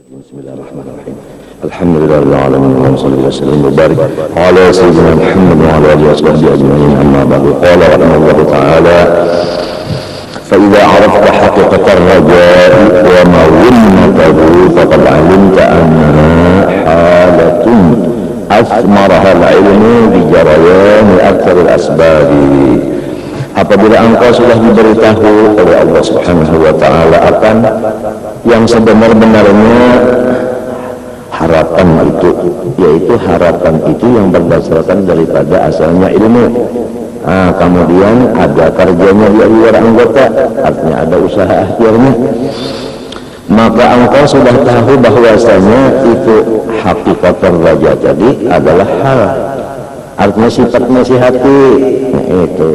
Bismillahirrahmanirrahim. Alhamdulillahirabbil alamin. Allahumma shalli wa sallim wa barik ala sayyidina Muhammad wa ala alihi washabbihi ajma'in. Amma ba'du. Qala rahimahullahu ta'ala fa idza 'arafta haqiqatar raja'i wa mawinnatahu faqad 'alimta annaha halatun asmaraha al-'ilmu bi jarayani aktsaril asbabi. Apabila engkau sudah diberitahu oleh Allah Subhanahu wa ta'ala akan yang sebenar-benarnya harapan itu, yaitu harapan itu yang berdasarkan daripada asalnya ilmu. Kemudian ada kerjanya di luar anggota, artinya ada usaha akhirnya. Maka engkau sudah tahu bahwasanya itu hakikat raja tadi adalah hal, artinya sifatnya si hati, itu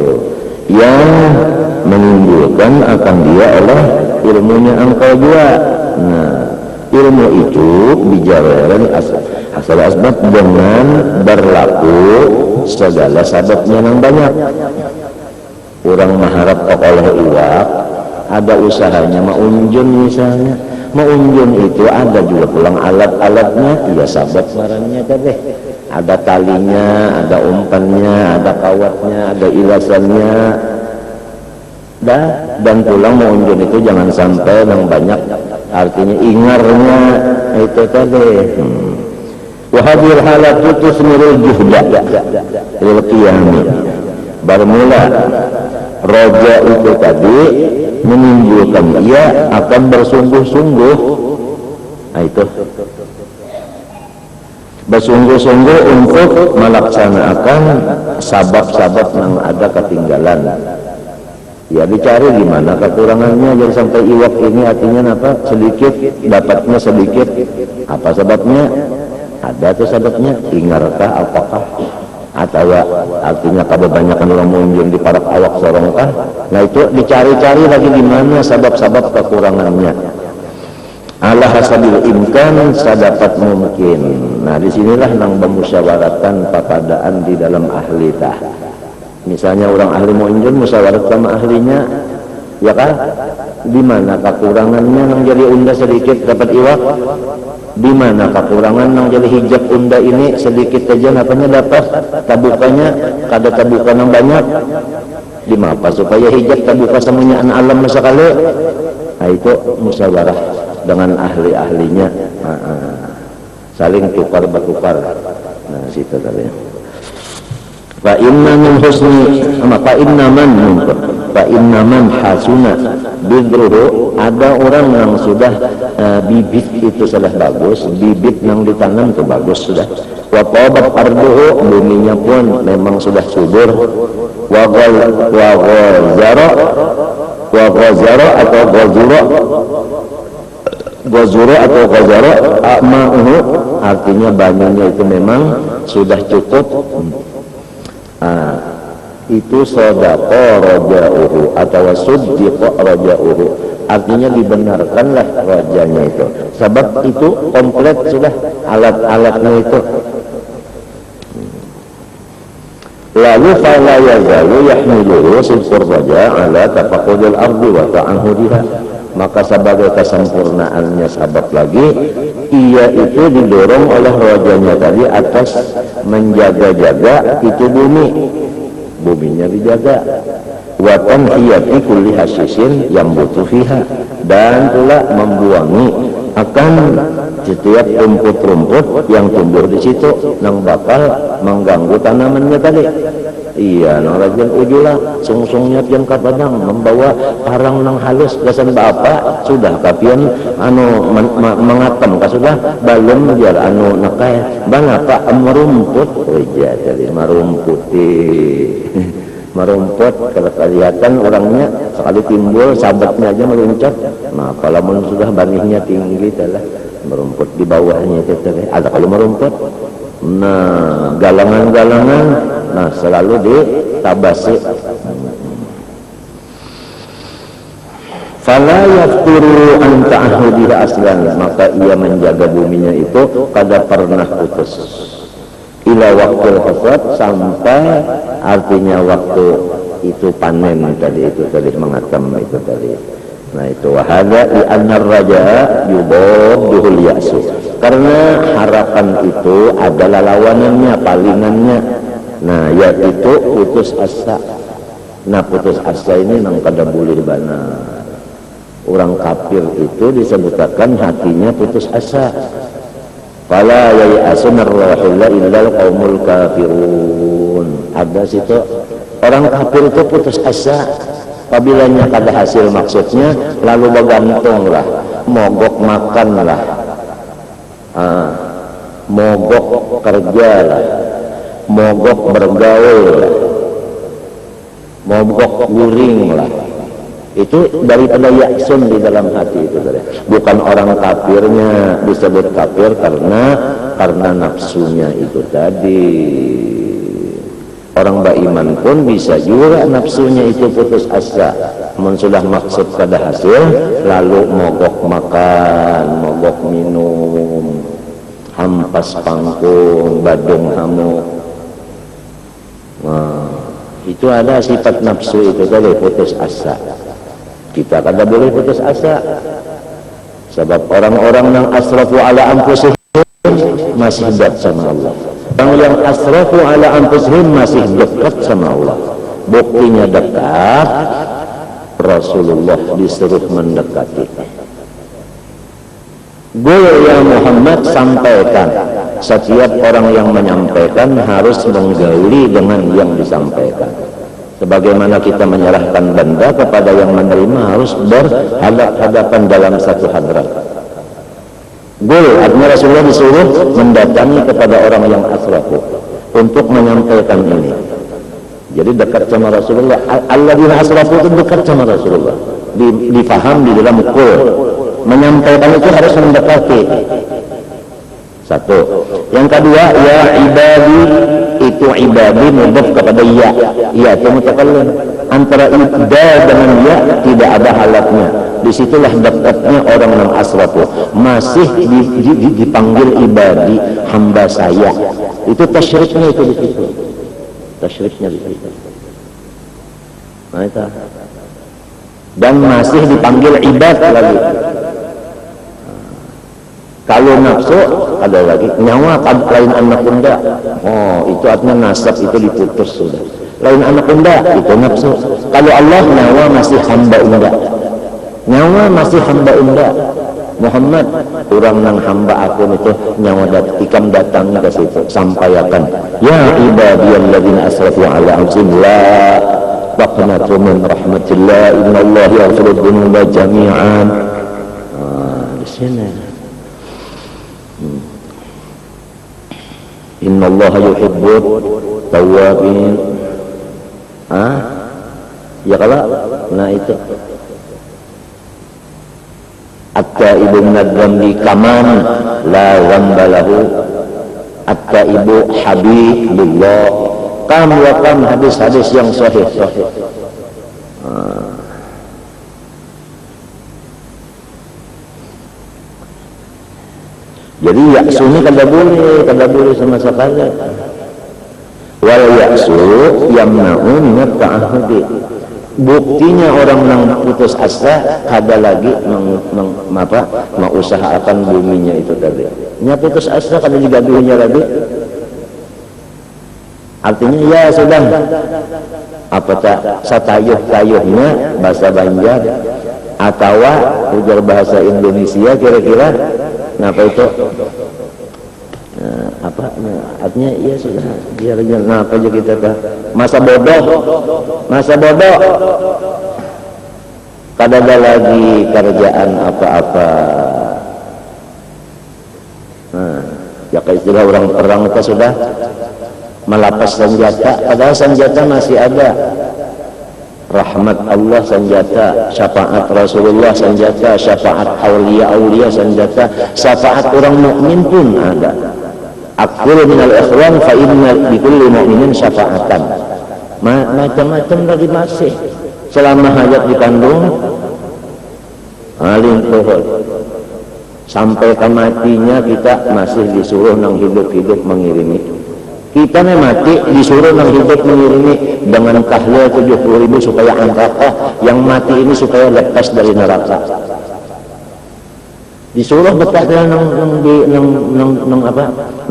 yang menimbulkan akan dia oleh ilmunya engkau juga. Nah, ilmu itu bijaran asal asbab dengan berlaku segala sababnya yang banyak. Orang mengharap oleh iwak, ada usahanya maunjun misalnya. Maunjun itu ada juga pulang alat-alatnya, ya sabab marahnya tadi. Ada talinya, ada umpannya, ada kawatnya, ada ilasannya. Dan pulang maunjun itu jangan sampai yang banyak, artinya ingarnya itu tadi. Wahadil halatu tusmirul juhda lil qiyami. Bermula roja itu tadi menimbulkan dia akan bersungguh-sungguh. Nah itu bersungguh-sungguh untuk melaksanakan sabab-sabab yang ada ketinggalan. Ya dicari di mana kekurangannya, jangan sampai iwak ini artinya apa? Sedikit, dapatnya sedikit. Apa sebabnya? Ada tuh sebabnya. Ingarkah apakah? Atau artinya kebanyakan orang munjung di parak awak sorongkah? Nah itu dicari-cari lagi di mana sabab-sabab kekurangannya. Ala hasabil imkan sadapat mungkin. Nah disinilah nang bermusyawaratan papadaan di dalam ahli tah. Misalnya orang ahli munjun musyawarat sama ahlinya, ya kan? Di mana kekurangannya nang jadi unda sedikit dapat iwak? Di mana kekurangan nang jadi hijab unda ini sedikit saja napanya dapat? Tabukanya kada tabukan yang banyak. Di mana supaya hijab tabuka semuanya an alam sekali? Nah itu musyawarah dengan ahli-ahlinya, saling tukar-bertukar. Nah situ tadi. Fa inna min husni fa inna man hasuna bidruhu, ada orang yang sudah bibit itu sudah bagus, bibit yang ditanam itu bagus sudah. Wa tabat arduhu, buminya pun memang sudah subur. Wa ghazara atau ghazara ma'uhu, artinya banyunya itu memang sudah cukup. Itu sodaqo raja'uhu atau suddiqo raja'uhu, artinya dibenarkanlah rajanya itu, sebab itu komplit sudah alat-alatnya itu. Lalu fala yazalu yahmiluhu sidqur raja' ala tafaqudil ardi wa ta'ahudiha, maka sebagai kesempurnaannya sabab lagi, ia itu didorong oleh rajanya tadi atas menjaga-jaga itu buminya dijaga. Wa tanhiyati kulli hasisin yang butuh fiha, dan pula membuangi akan setiap rumput-rumput yang tumbuh di situ yang bakal mengganggu tanamannya tadi. Iya, nang rajin ujulah sungsungnya pian kapadang membawa parang nang halus gasan bapak sudah kapian mengatam ka sudah balem biar nakai bangapa merumput oja tadi merumput kalau kelihatan orangnya sekali timbul sabatnya aja meluncat. Nah kalau sudah banihnya tinggi telah merumput di bawahnya itu ada kalau merumput. Nah galangan-galangan selalu ditabasi. Fala yafturu an ta'ahudiha aslan, maka ia menjaga buminya itu kada pernah putus. Ila waktu hasad, sampai artinya waktu itu panen tadi, itu tadi mengatam itu tadi. Nah itu wahada li annar raja yudadduhul ya'su, karena harapan itu adalah lawanannya, palingannya. Nah yaitu putus asa. Nah putus asa ini nang kada boleh benar. Orang kafir itu disebutkan hatinya putus asa. Fala yai'asu min rawahillah illal qaumul kafirun. Ada situ orang kafir itu putus asa apabila kada hasil maksudnya, lalu bergantung lah, mogok makan lah, mogok kerja lah, mogok bergaul lah, mogok guring lah. Itu daripada yaksun di dalam hati itu. Bukan orang kafirnya disebut kafir karena nafsunya itu tadi. Orang beriman pun bisa juga nafsunya itu putus asa. Sudah maksud kada hasil, lalu mogok makan, mogok minum, hampas pangkung, badung hamuk. Nah, itu ada sifat nafsu itu tadi, putus asa. Kita kada boleh putus asa. Sebab orang-orang yang asrafu ala anfusihim masih dekat sama Allah. Orang yang asrafu ala anfusihim masih dekat sama Allah. Buktinya dekat, Rasulullah disuruh mendekati. Ya Muhammad, sampaikan. Setiap orang yang menyampaikan harus menggauli dengan yang disampaikan. Sebagaimana kita menyerahkan benda kepada yang menerima, harus berhadap-hadapan dalam satu hadrat. Artinya Rasulullah disuruh mendatangi kepada orang yang asrafu untuk menyampaikan ini. Jadi dekat sama Rasulullah. Alladzina asrafu itu dekat sama Rasulullah. Difaham di dalam kul. Menyampaikan itu harus mendekati. Satu. Yang kedua, ya ibadi, itu ibadi mudhaf kepada ya. Ya itu mutakallim. Antara ibda dengan ya tidak ada halatnya. Disitulah dekatnya orang yang asrafu. Masih dipanggil ibadi, hamba saya. Itu tasyrifnya itu di situ. Tasyrifnya di situ. Nah itu. Dan masih dipanggil ibad lagi. Kalau nafsu ada lagi, nyawa lain anak bunda. Oh, itu artinya nasab itu diputus sudah. Lain anak bunda itu nafsu. Kalau Allah, nyawa masih hamba unda. Nyawa masih hamba unda. Muhammad, orang nang hamba aku itu nyawa ikam datang ke situ, sampaikan. Ya ibadiyalladzina asrafu ala anfusihim la taqnatu min rahmatillah innallaha yaghfiru dzunuba jami'an. Di sini. Innallaha yuhibbut tawwabin. Ya kalau nah itu at-taibu minadz-dzambi kaman la dzamba lahu. At-taibu habibullah. Kam wa kam hadis-hadis yang sahih. Jadi yaksu ini kada boleh sama sekali. Wal yaksu yamna'u minat ta'ahudi. Buktinya orang yang putus asa kada lagi mengusahakan buminya itu tadi. Nya putus asa kada digaduhnya lagi. Artinya ya sudah. Apa tak satayuh-tayuhnya bahasa Banjar atau ujar bahasa Indonesia kira-kira. Kenapa itu? Artinya ya sudah biarnya. Kenapa aja kita masa bodoh kada ada lagi kerjaan apa-apa. Ya kayak istilah orang perang itu sudah melapas senjata, padahal senjata masih ada. Rahmat Allah senjata, syafaat Rasulullah senjata, syafaat aulia senjata, syafaat orang mukmin pun ada. Aqulu minal ikhwan fa inna likulli mu'minin syafa'atan. Macam-macam lagi masih. Selama hayat dikandung alim pohon. Sampai ke matinya kita masih disuruh nang hidup-hidup mengirimi. Kita nih mati disuruh nang hidup mengirimi dengan tahlil 70.000 supaya angkatah yang mati ini supaya lepas dari neraka. Disuruh bertahlil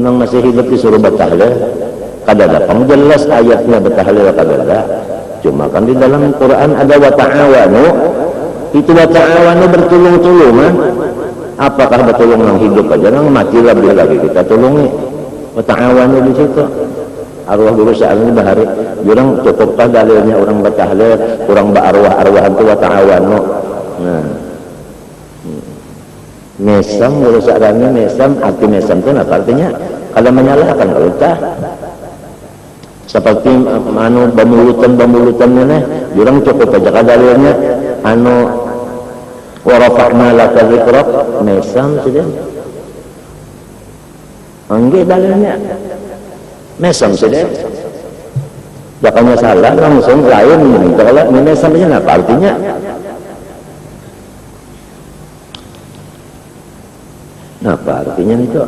nang masih hidup disuruh bertahlil. Kada datang jelas ayatnya bertahlil kada. Cuma kan di dalam Quran ada wa ta'awanu. Itu wa ta'awanu bertulung-tulungan. Apakah bertulung nang hidup aja nang mati lebih lagi kita tulungi. Ta'awanu di situ arwah guru sa'alani bahari jurang cukupkah dalilnya orang bertahlil kurang berarwah-arwahan itu ta'awanu. Nah mesam guru sa'alani mesam arti mesam itu apa artinya kalau menyalahkan ultah seperti anu bamulutan-bamulutannya nih jurang cukup aja dalilnya anu warafa'na laka dzikrak mesam sudah enggak dalilnya mesam sudah jakanya salah langsung lain kalau mesam aja apa artinya apa artinya itu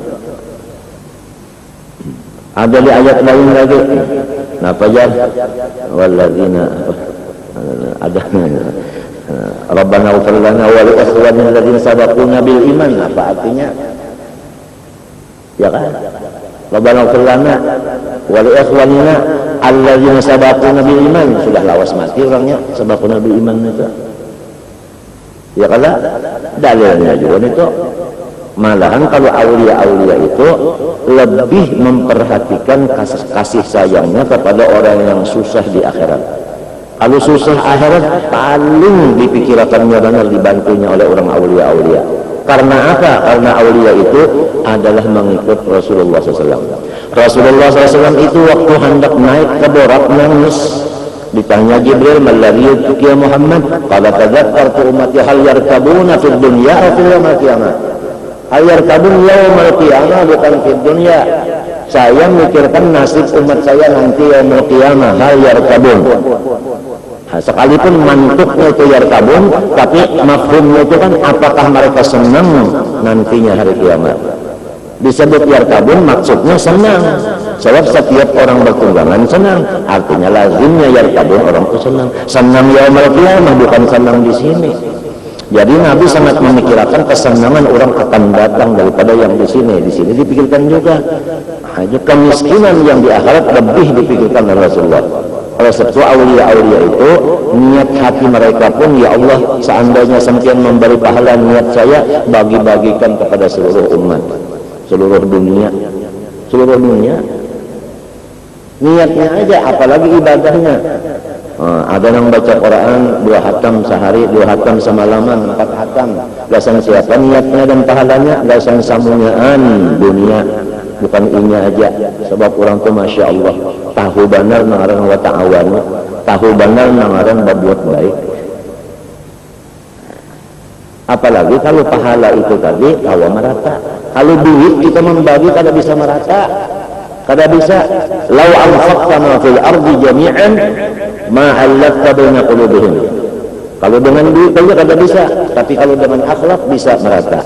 ada di ayat lain lagi apa aja walladzina ada Rabbana ighfir lana wa li ikhwanina alladzina sabaquna bil iman apa artinya ya kan Rabbana ighfir lana wa li ikhwanina alladzina sabaquna bil iman sudah lawas mati orangnya sabaquna bil iman itu ya kalau dalilnya juga itu malahan kalau aulia-aulia itu lebih memperhatikan kasih sayangnya kepada orang yang susah di akhirat. Kalau susah akhirat paling dipikirkannya benar dibantunya oleh orang aulia-aulia. Karena apa? Karena aulia itu adalah mengikut Rasulullah SAW. Rasulullah SAW itu waktu hendak naik ke Borak nangis. Ditanya Jibril, "Malladhi yubki ya Muhammad?" Qala tadzakkartu ummati hal yarkabuna fid dunya aw fil yaumil qiyamah. Hal yarkabun yaumil qiyamah bukan fid dunya. Saya mikirkan nasib umat saya nanti yaumil qiyamah, hal yarkabun. Sekalipun mantuknya itu yarkabun, tapi mafhumnya itu kan apakah mereka senang nantinya hari kiamat. Disebut yarkabun maksudnya senang. Sebab setiap orang bertunggangan senang, artinya lazimnya yarkabun orang itu senang. Senang yaumil qiyamah bukan senang di sini. Jadi Nabi sangat memikirkan kesenangan orang akan datang daripada yang di sini. Di sini dipikirkan juga. Hanya kemiskinan yang di akhirat lebih dipikirkan oleh Rasulullah. Oleh sebab itu aulia-aulia itu niat hati mereka pun, ya Allah, seandainya sampeyan memberi pahala niat saya bagi-bagikan kepada seluruh umat, seluruh dunia. Niatnya aja, apalagi ibadahnya. Ada yang baca Quran 2 hatam sehari, 2 hatam semalaman, 4 hatam. Gasan siapa niatnya dan pahalanya? Gasan samunyaan dunia, bukan ini aja. Sebab orang tuh masya Allah tahu benar nangaran wa ta'awanu, tahu benar nangaran berbuat baik. Apalagi kalau pahala itu tadi tahu merata. Kalau duit kita membagi kada bisa merata. Kada bisa. Lau anfaqta ma fil ardi jami'an ma allafta baina qulubihim. Kalau dengan duit saja kada bisa, tapi kalau dengan akhlak bisa merata.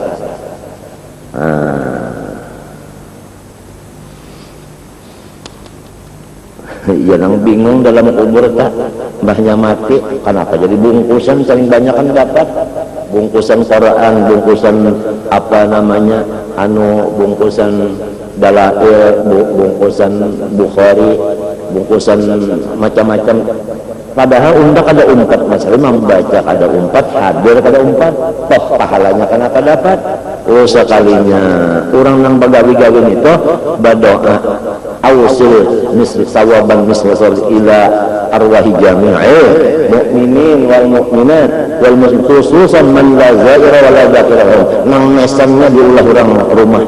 Yang bingung dalam kubur tak mbahnya mati, kenapa jadi bungkusan saling banyak kan dapat bungkusan Quran, bungkusan apa namanya bungkusan dalail, bungkusan Bukhari, bungkusan macam-macam. Padahal umpat ada umpat, masalah membaca ada umpat, hadir ada umpat, toh pahalanya kenapa dapat? Oh sekalinya orang yang begawi-gawin itu berdoa awsil misl sawaban misl ila arwahi jami'il mu'minin wal mu'minat wal khususan man la zaira wa la zakirahum. Nang mesannya diulah orang rumah,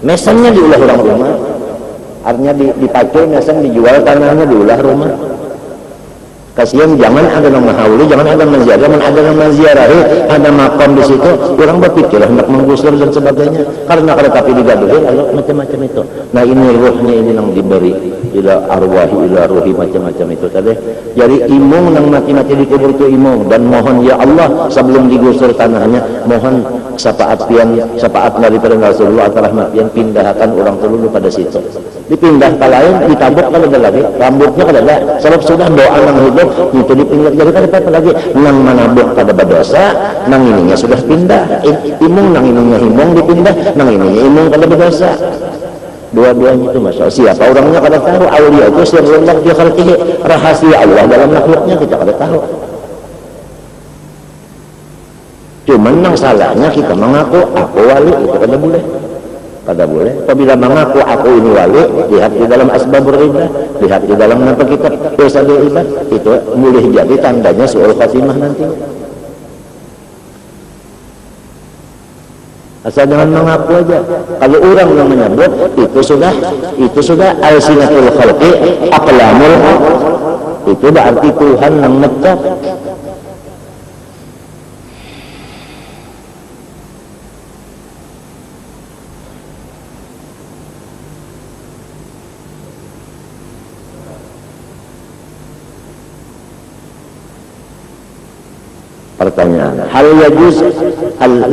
mesannya diulah orang rumah, artinya dipakai mesan, dijual tanahnya diulah rumah. Kasihan jangan ada nama hauli, jangan ada menziarah, jangan ada nama ziarahi, ada makam di situ. Orang berpikir hendak menggusur dan sebagainya. Karena kalau tapi digaduhi lalu macam-macam itu. Nah ini ruhnya ini yang diberi ila arwahi ila ruhi macam-macam itu tadi. Jadi imung yang mati-mati di kubur itu imung, dan mohon ya Allah sebelum digusur tanahnya mohon syafaat daripada Rasulullah atau rahmat yang pindahkan orang dulu pada situ. dipindah ke lain, ditabuk kalau ada lagi, rambutnya kalau ada, sebab sudah doa nang hidup, itu dipindah, jadi kan apa lagi, nang manabuk kada berdosa, nang ininya sudah pindah, imung nang ininya himung dipindah, nang ininya imung kada berdosa. Dua-duanya itu masya Allah. Siapa orangnya kada tahu, aulia itu sirrullah fi khalqihi, rahasia Allah dalam makhluknya kita kada tahu. Cuman nang salahnya kita mengaku aku wali, itu kada boleh. Kada boleh. Apabila mengaku aku ini wali, lihat di dalam asbabur riba, lihat di dalam nama kitab dosa ibad, itu boleh jadi tandanya suul khatimah nanti. Asal jangan mengaku aja. Kalau orang yang menyebut itu sudah alsinatul khalqi aqlamul, itu berarti Tuhan yang mengucap. Pertanyaan, hal yajuz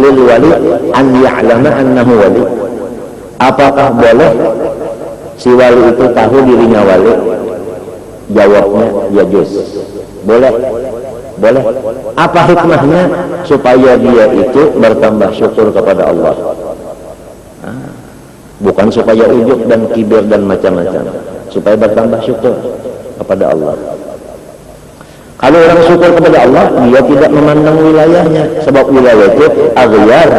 lil wali an ya'lama annahu wali? Apakah boleh si wali itu tahu dirinya wali? Jawabnya yajuz. Boleh. Boleh. Apa hikmahnya? Supaya dia itu bertambah syukur kepada Allah. Bukan supaya ujub dan kibir dan macam-macam. Supaya bertambah syukur kepada Allah. Kalau orang syukur kepada Allah, dia tidak memandang wilayahnya, sebab wilayah itu aghyar.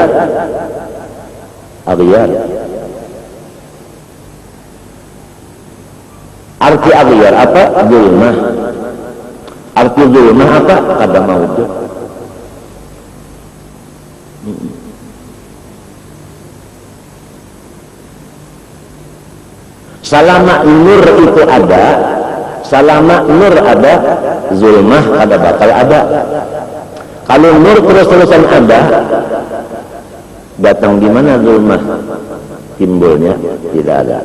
Arti aghyar apa? Zulmah. Arti zulmah apa? Kada maujud. Selama nur itu ada, selama nur ada, zulmah ada bakal ada. Kalau nur terus-terusan ada, datang di mana zulmah timbulnya? Tidak ada.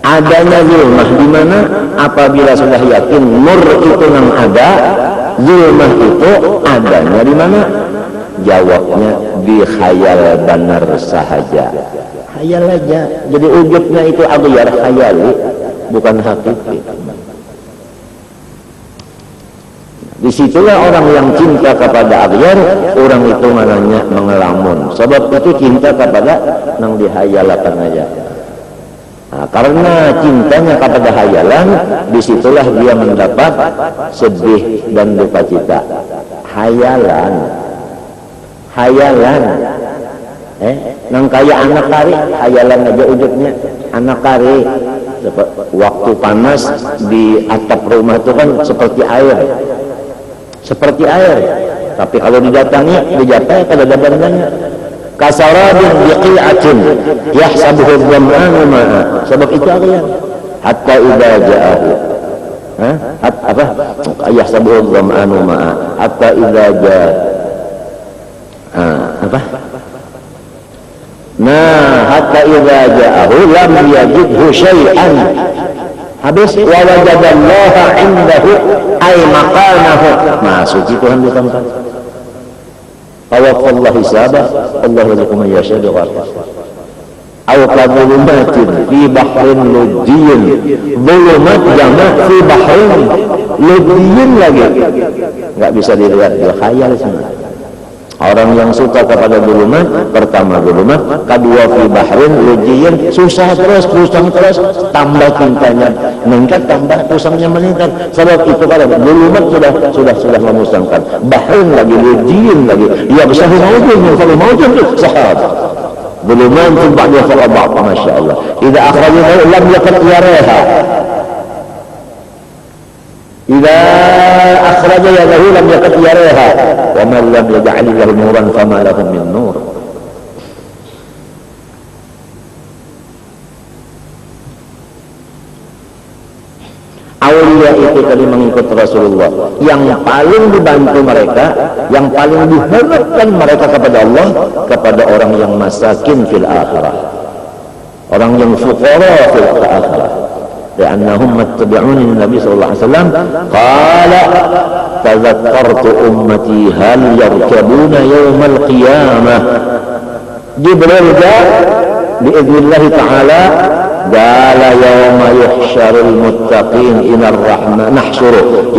Adanya zulmah di mana? Apabila sudah yakin nur itu yang ada, zulmah itu adanya di mana? Jawabnya di khayal benar sahaja. Khayal aja. Jadi ujubnya itu aghyar, khayali, bukan hakiki. Disitulah orang yang cinta kepada aghyar, orang itu mananya mengelamun. Sebab itu cinta kepada nang dihayalakan aja. Nah, karena cintanya kepada hayalan, disitulah dia mendapat sedih dan duka cita. Hayalan, nang kaya anak kari, hayalan aja ujungnya. Anak kari, waktu panas di atap rumah itu kan seperti air. Seperti air, tapi kalau didatangi, dijapai kalau ada bandanya. Kasarabin biqi'atin yahsabuhu dhama'anu ma'a. Sebab itu aghyar. Hatta idza ja'ahu. Apa? Yahsabuhu dhama'anu ma'a. Hatta idza ja'a. Apa? Nah, hatta idza ja'ahu lam yajidhu syai'an. Habis wa wajadallaha indahu ay maqamahu. Nah, suci Tuhan di tempat. Tawafallah hisabah, Allah yazukum yasha bighafar. Aw kadhulumatin fi bahrin lujjin. Dhulumat jama' fi bahrin lujjin lagi. Enggak bisa dilihat, dia khayal semua. Orang yang suka kepada dhulumat, pertama dhulumat, kedua fi bahrin lujjin, susah terus, pusing terus, tambah cintanya meningkat, tambah pusingnya meningkat. Sebab itu kalau dhulumat sudah memusingkan, bahrin lagi, lujjin lagi, ya besar maujud, kalau maujud sahabat. Dhuluman tumbak dia kalau apa, masya Allah. Idza akhrajna lam yakun yaraha. Idza akhraja yadahu lam yakun yaraha. Wa man lam yaj'al lahu nuran fama lahu min nur. Aulia itu tadi mengikut Rasulullah, yang paling dibantu mereka, yang paling diharapkan mereka kepada Allah, kepada orang yang masakin fil akhirah, orang yang fuqara fil akhirah. Li'annahum mattabi'uni Nabi sallallahu alaihi wasallam qala tadhakkartu ummati hal yarkabuna yawmal qiyamah. Jibril biiznillah ta'ala قال يوم يحشر المتقين إلى الرحمن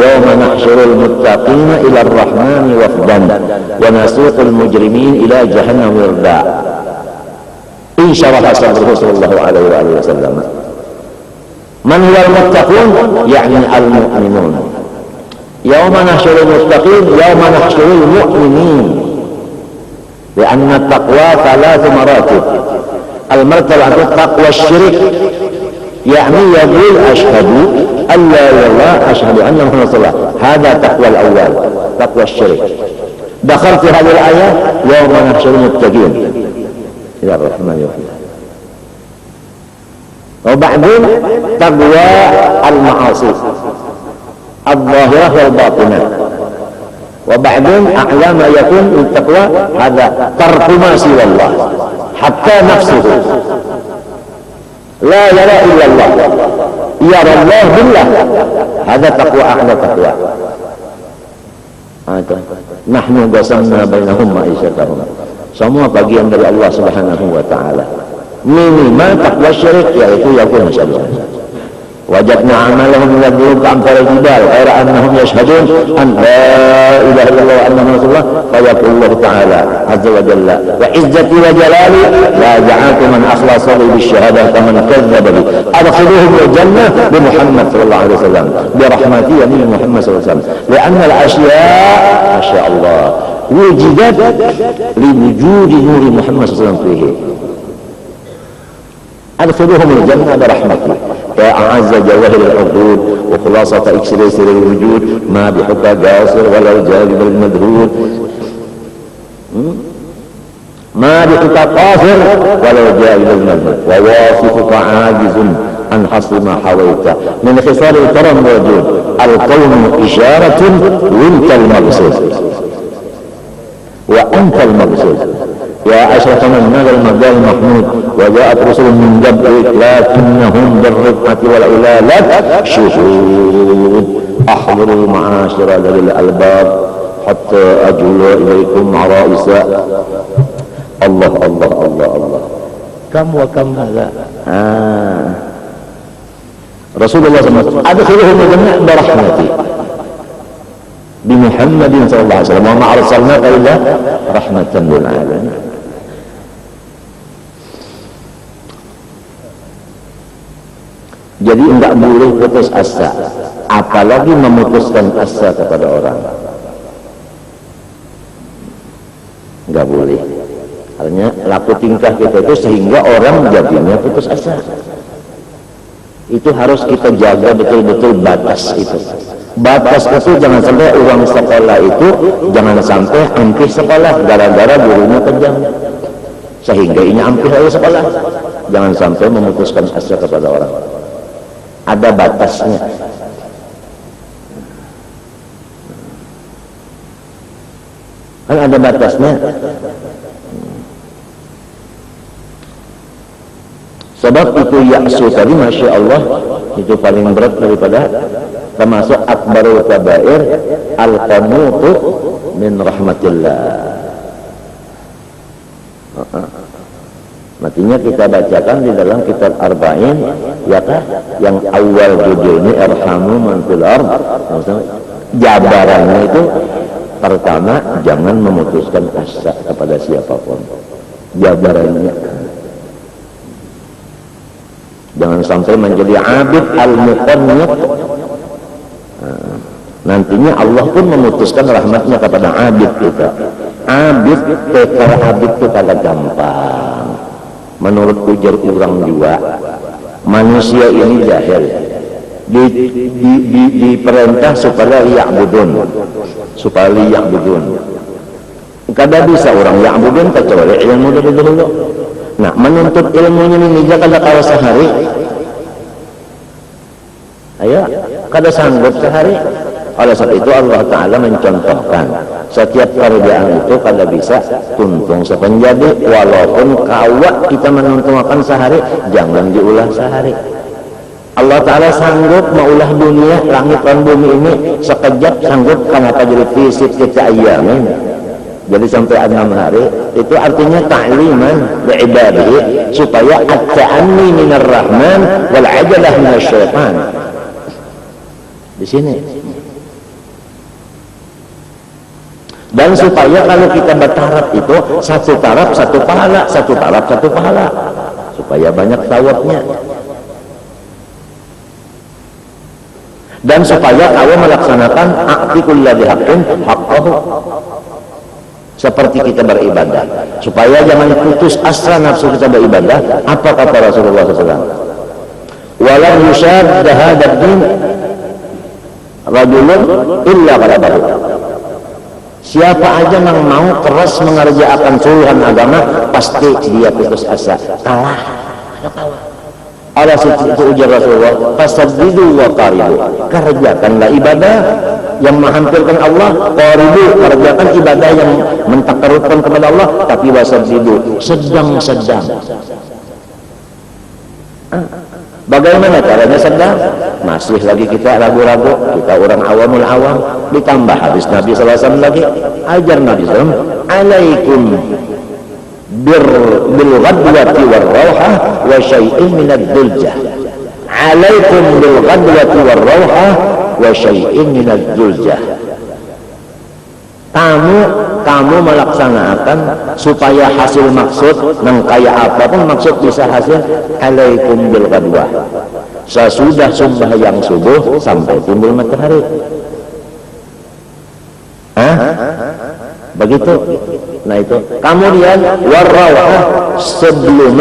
يوم نحشر المتقين إلى الرحمن وفدا ونسوق المجرمين إلى جهنم وردا إن شرح صدره صلى الله عليه وآله وسلم. من هو المتقون؟ يعني المؤمنون. يوم نحشر المتقين يوم نحشر المؤمنين، لأن التقوى 3 مراتب. المرتبة تقوى الشرك، يعني يقول أشهد أن لا إله إلا الله أشهد أن محمدا رسول الله، هذا تقوى الأول، تقوى الشرك. دخل في هذه الآية يوم نحشر المتقين إلى الرحمن الرحيم. وبعدين تقوى المعاصي الظاهرة والباطنة. وبعدين أعلى ما يكون التقوى هذا ترك ما سوى الله، حتى نفسه لا يرى إلا الله، يرى الله بالله، هذا تقوى أعلى تقوى. Nahnu qasamna bainahum ma'isyatahum, semua bagian dari Allah Subhanahu wa taala. Minimal takwa syirik, yaitu yakun masyaallah. Wajadna amalahum yadhuru ka'amthal al-jibal ghaira annahum yashhadun an la ilaha illallah wa anna rasulullah fa yaqulu Allah ta'ala azza wa jalla wa izzati wa jalali la ja'altu man akhlasa li bisyhadah kaman kadzdzaba bi adkhiluhum al-jannah bi Muhammad sallallahu alaihi wasallam bi rahmati ya Muhammad sallallahu alaihi wasallam li'anna al-ashya' masyaallah wujidat li wujudi nuri Muhammad sallallahu alaihi wasallam fihi adkhiluhum al-jannah bi rahmati أعز جواهر العقول وخلاصة إكسير الوجود ما بحبها قاصر ولا جالب المدرود ما بحبها قاصر ولا جالب المدرود وواصفك عاجز عن حصر ما حويت من خصال الكرم والجود الكون إشارة وانت المقصود وأنت المقصود يا أشرف من نال المجال المحمود وجاءت رسل من قبلك لكنهم بالرفقة والعلالة شهود أحضروا معاشر ذوي الألباب حتى أجل إليكم عرائسا. الله الله الله الله كم وكم هذا رسول الله صلى الله عليه وسلم أدخلهم الجنة برحمتي بمحمد صلى الله عليه وسلم وما أرسلناك إلا رحمة للعالمين. Jadi enggak boleh putus asa, apalagi memutuskan asa kepada orang. Enggak boleh. Artinya laku tingkah kita itu sehingga orang jadinya putus asa. Itu harus kita jaga betul-betul batas itu. Batas itu jangan sampai uang sekolah itu jangan sampai ampih sekolah gara-gara gurunya kejam, sehingga ini ampih lagi sekolah. Jangan sampai memutuskan asa kepada orang. Ada batasnya. Kan ada batasnya. Sebab itu ya'su tadi Masya Allah itu paling berat daripada, termasuk akbarul kabair al-qanutu min rahmatillah. Matinya kita bacakan di dalam kitab Arba'in, ya kah? Yang awal judulnya Irhamu man fil ard. Jabarannya itu pertama, jangan memutuskan asa kepada siapapun. Jabarannya, jangan sampai menjadi abid al-muqannit. Nantinya Allah pun memutuskan rahmatnya kepada abid kita. Abid, kalau abid itu kada gampang. Menurut ujar orang juga, manusia ini jahil. Diperintah supaya ya'budun, kada bisa orang ya'budun kecuali ilmu dulu. Nah, menuntut ilmunya ini kada kalah sehari. Ayo, kada sanggup sehari. Oleh sebab itu Allah Ta'ala mencontohkan setiap kerjaan itu kada bisa tuntung sepenjadi, walaupun kawak kita menuntungkan sehari, jangan diulah sehari. Allah Ta'ala sanggup maulah dunia, langit dan bumi ini sekejap, sanggup. Kenapa jadi fisik kita ayamin Jadi sampai 6 hari itu artinya ta'liman li'ibadihi supaya at-ta'anni minar rahman wal ajalah minasy syaitan. Di sini. Dan supaya kalau kita bertaraf itu satu taraf satu pahala, satu taraf satu pahala, supaya banyak thawabnya. Dan supaya kau melaksanakan a'tikul ladzi haqqin haqqahu, seperti kita beribadah, supaya jangan putus asa nafsu kita beribadah. Apa kata Rasulullah SAW? Walam yushadda hadzal din rajulun illa ghalabahu. Siapa aja yang mau keras mengerjakan suruhan agama, pasti dia putus asa, kalah. Ala situ ujar Rasulullah, fasaddidu wa qaribu, kerjakanlah ibadah yang menghampirkan Allah, qaribu, kerjakan ibadah yang mentakarubkan kepada Allah, tapi wasaddidu, sedang-sedang. Bagaimana caranya sedang? Masih lagi kita ragu-ragu, kita orang awamul awam, ditambah hadis Nabi SAW lagi, ajar Nabi SAW, alaikum bil ghadwati war rawha wa syai'in min ad-duljah. Alaikum bil ghadwati war rawha wa syai'in min ad-duljah. Kamu melaksanakan supaya hasil maksud nang kaya apapun maksud bisa hasil. Alaikum bil ghadwah, sesudah sembahyang subuh sampai timbul matahari. Begitu. Nah itu. Kemudian warrawah, sebelum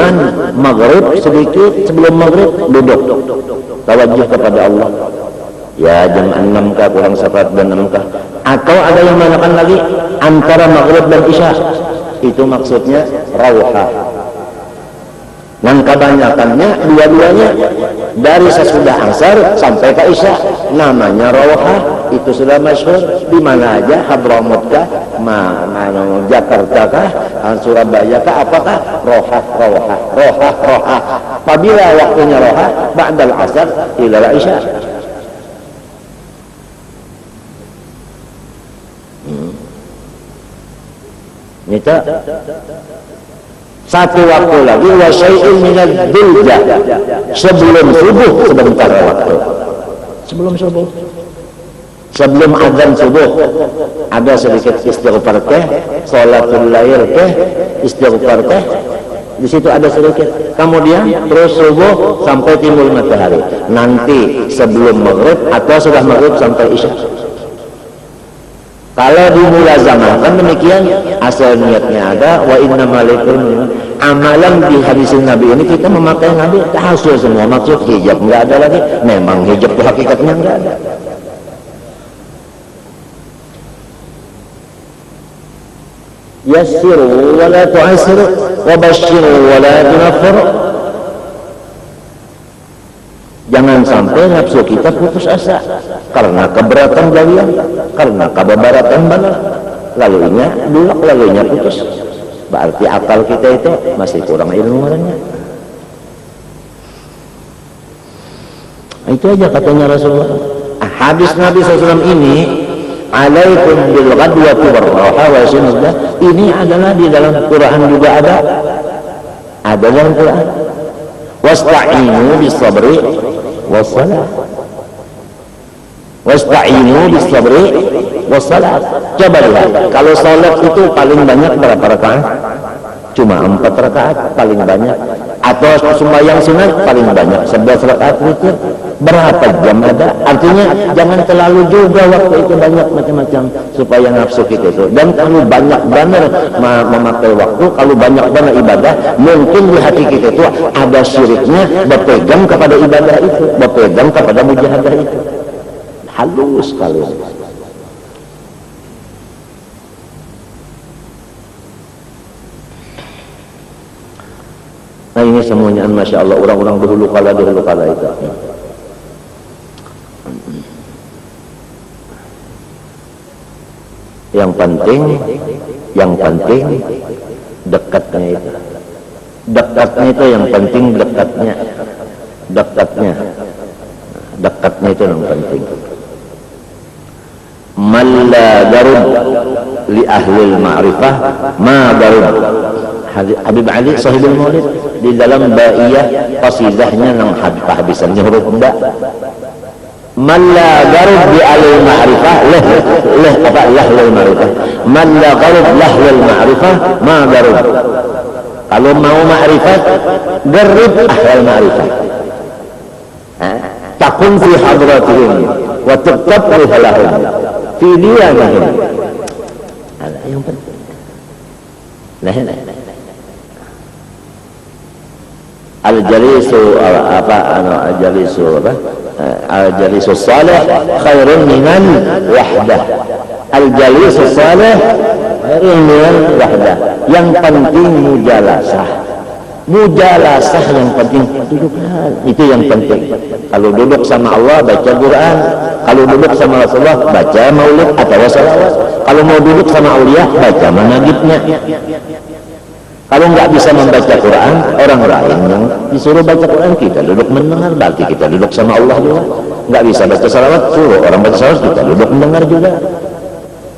maghrib sedikit sebelum maghrib duduk tawajuh kepada Allah. Ya jam 6 kah kurang sapat dan 6 kah. Atau ada yang mengatakan lagi antara maghrib dan isya. Itu maksudnya rawha. Dan kebanyakannya dua-duanya dari sesudah asar sampai ke isya namanya rawha. Itu sudah masyhur di mana aja, Hadramut kah, Jakarta kah, Surabaya kah, apakah roha. Apabila waktunya roha ba'dal asar ila isya. Nita satu waktu lagi wa syai'in minad duljah, sebelum subuh sebentar waktu. Sebelum azan subuh ada sedikit istighfar teh, salatul lail teh, istighfar teh. Di situ ada sedikit. Kemudian terus subuh sampai timbul matahari. Nanti sebelum maghrib atau sudah maghrib sampai isya. Kalau dimulazamahkan demikian, asal niatnya ada. Wa inna malikul amalan di hadis Nabi ini kita memakai Nabi hasil semua maksud hijab enggak ada lagi. Memang hijab itu hakikatnya enggak ada. Yassiru wa la tu'assiru wa basyiru wa la tunaffiru. Jangan sampai nafsu kita putus asa karena keberatan beliau, karena kebebaratan bala, lalunya dulak, lalunya putus. Berarti akal kita itu masih kurang ilmunya. Itu aja katanya Rasulullah. Hadis Nabi SAW ini, alaikum bil ghadwati war rawha wa sunnah, ini adalah di dalam Quran juga ada dalam Quran. Wasta'inu bis sabri wassalah. Wasta'inu bis sabri wassalah. Coba lihat, kalau salat itu paling banyak berapa rakaat? Cuma 4 rakaat paling banyak. Atau sembahyang sunat paling banyak 11 rakaat witir. Berapa jam ada? Artinya jangan terlalu juga waktu itu banyak macam-macam supaya nafsu kita itu. Dan kalau banyak benar memakai waktu, kalau banyak benar ibadah, mungkin di hati kita itu ada syiriknya, berpegang kepada ibadah itu, berpegang kepada mujahadah itu. Halus sekali. Nah ini semuanya Masya Allah, orang-orang dahulu kala itu. Yang penting dekatnya itu. Dekatnya itu yang penting, dekatnya itu yang penting. Malla garud li ahlil ma'rifah ma darub. Habib Ali Sahibul Maulid di dalam baiyah qasidahnya nang habisannya huruf ba. Man la darub bi alil ma'rifah leh apa lahlul ma'rifah. Man la darub lahlul ma'rifah ma darub. Kalau mau ma'rifat darub ahlul ma'rifah. Takun fi hadratihim wa tetap lahum fi diyanihim. Ada yang penting. Nah, al-jalisu al-jalisu salih khairun minan wahdah. Al-jalisu salih khairun minan wahdah. Yang penting mujalasah yang penting duduklah, itu yang penting. Kalau duduk sama Allah baca Quran, kalau duduk sama Rasulullah baca maulid atau salawat, kalau mau duduk sama aulia baca managibnya. Kalau nggak bisa membaca Quran, orang lain yang disuruh baca Quran, kita duduk mendengar, berarti kita duduk sama Allah juga. Nggak bisa baca salawat, suruh orang baca salawat, kita duduk mendengar juga.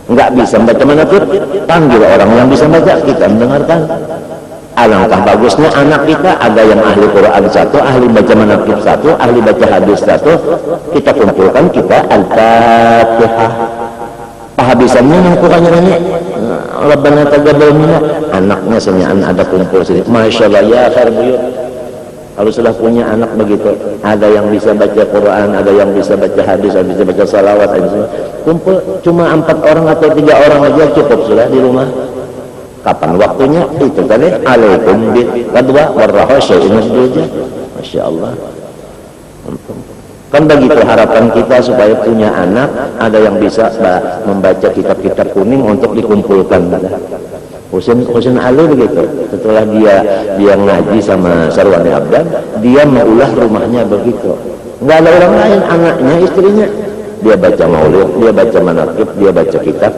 Nggak bisa baca manaqib, panggil orang yang bisa baca, kita mendengarkan. Alangkah bagusnya anak kita ada yang ahli Quran satu, ahli baca manaqib satu, ahli baca hadis satu, kita kumpulkan, kita al-Fatihah. Habisannya yang Qurannya nanya Rabbana taqabbal minna, anaknya senyaan ada kumpul sini, Masya Allah ya khair buyut. Kalau sudah punya anak begitu, ada yang bisa baca Quran, ada yang bisa baca hadis, ada yang bisa baca salawat, kumpul cuma 4 orang atau 3 orang aja cukup sudah di rumah. Kapan waktunya? Itu tadi alaikum bil qadwa warraha syai'un masduja. Masya Allah. Kan begitu harapan kita supaya punya anak, ada yang bisa membaca kitab-kitab kuning untuk dikumpulkan. Husin Ali begitu. Setelah dia ngaji sama Sarwani Abdan, dia maulah rumahnya begitu. Nggak ada orang lain, anaknya, istrinya. Dia baca maulid, dia baca manaqib, dia baca kitab.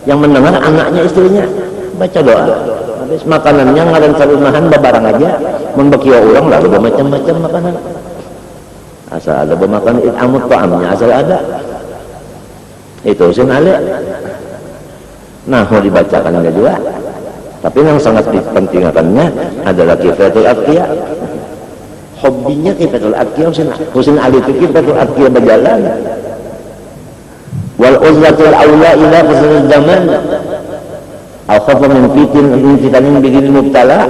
Yang mendengar anaknya, istrinya baca doa. Habis makanannya ngaran sarumahan babarang aja, membekiwa orang lalu bermacam-macam makanan. Asal ada bermakan it'amut ta'amnya, asal ada. Itu Husin Ali. Nah, mau dibacakannya juga. Tapi yang sangat dipentingkannya adalah Kifayatul Atqiya. Hobinya Kifayatul Atqiya Husin Ali itu Kifayatul Atqiya berjalan. Wal uzlatul awla ila fasalil zaman. Al-khafa min fitanin bigil mubtala.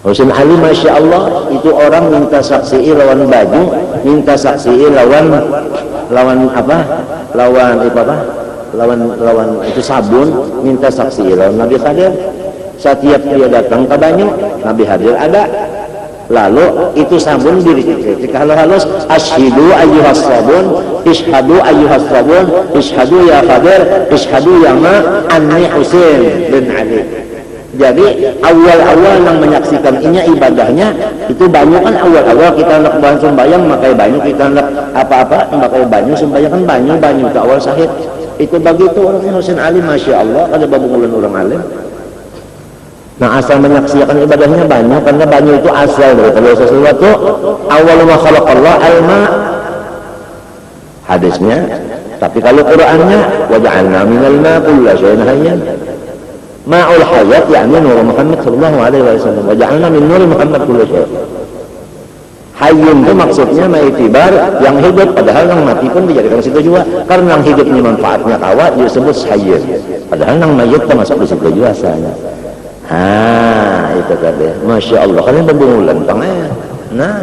Husin Ali Masya Allah itu orang minta saksi lawan baju, minta saksi lawan apa? Lawan itu sabun, minta saksi lawan Nabi Khadir. Setiap dia datang ke banyu, Nabi Khadir ada. Lalu itu sabun diri kalau halus, asyhadu ayyuhas sabun, ishhadu ayyuhas sabun, ishhadu ya Khadir, ishhadu ya ma anni Husin bin Ali. Jadi awal-awal yang menyaksikan ini ibadahnya itu banyu kan awal-awal kita nak bahan sembahyang pakai banyu, kita nak apa-apa pakai banyu, sembahyang kan banyu ke awal sahid. Itu begitu orangnya Husin Ali Masya Allah, ada babungulan orang alim. Nah asal menyaksikan ibadahnya banyu, karena banyu itu asal dari kalau sesuatu awal ma khalaqallah alma hadisnya. Tapi kalau Qur'annya waja'alna minal ma kulla syai'in hayyan. Ma'ul hayat yakni nur Muhammad sallallahu alaihi wasallam. Waja'alna min nur Muhammad kullu syai'. Hayyun itu maksudnya ma'itibar yang hidup, padahal yang mati pun dijadikan situ juga. Karena yang hidup ini manfaatnya kawa disebut hayyun. Padahal yang mayit termasuk di situ juga asalnya. Itu tadi. Masya Allah, kalian berbungulan tangan. Nah,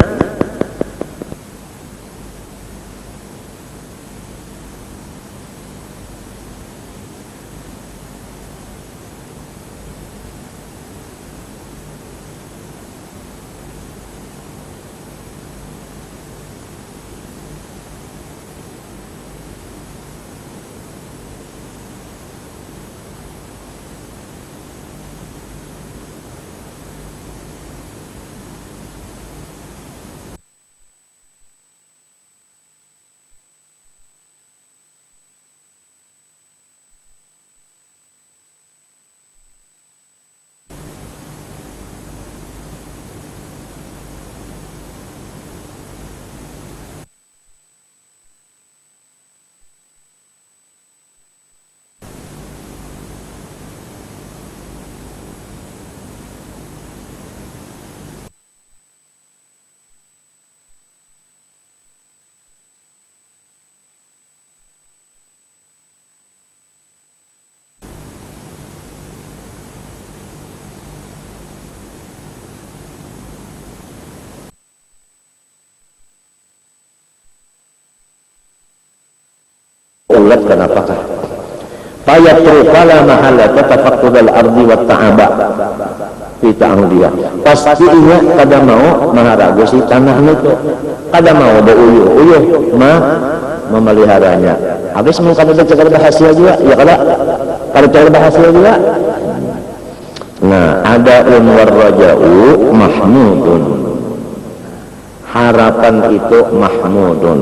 ulat kenapakah fayatru fala mahalata tafaqqudal ardi wa ta'aba fi ta'udiyah. Pasti ingat kada mau maharago si tanah itu, kada mau beuyuh memeliharanya. Habis mau kada cakap bahasia juga, ya kada cakap bahasia juga. Nah, ada war raja'u mahmudun. Harapan itu mahmudun.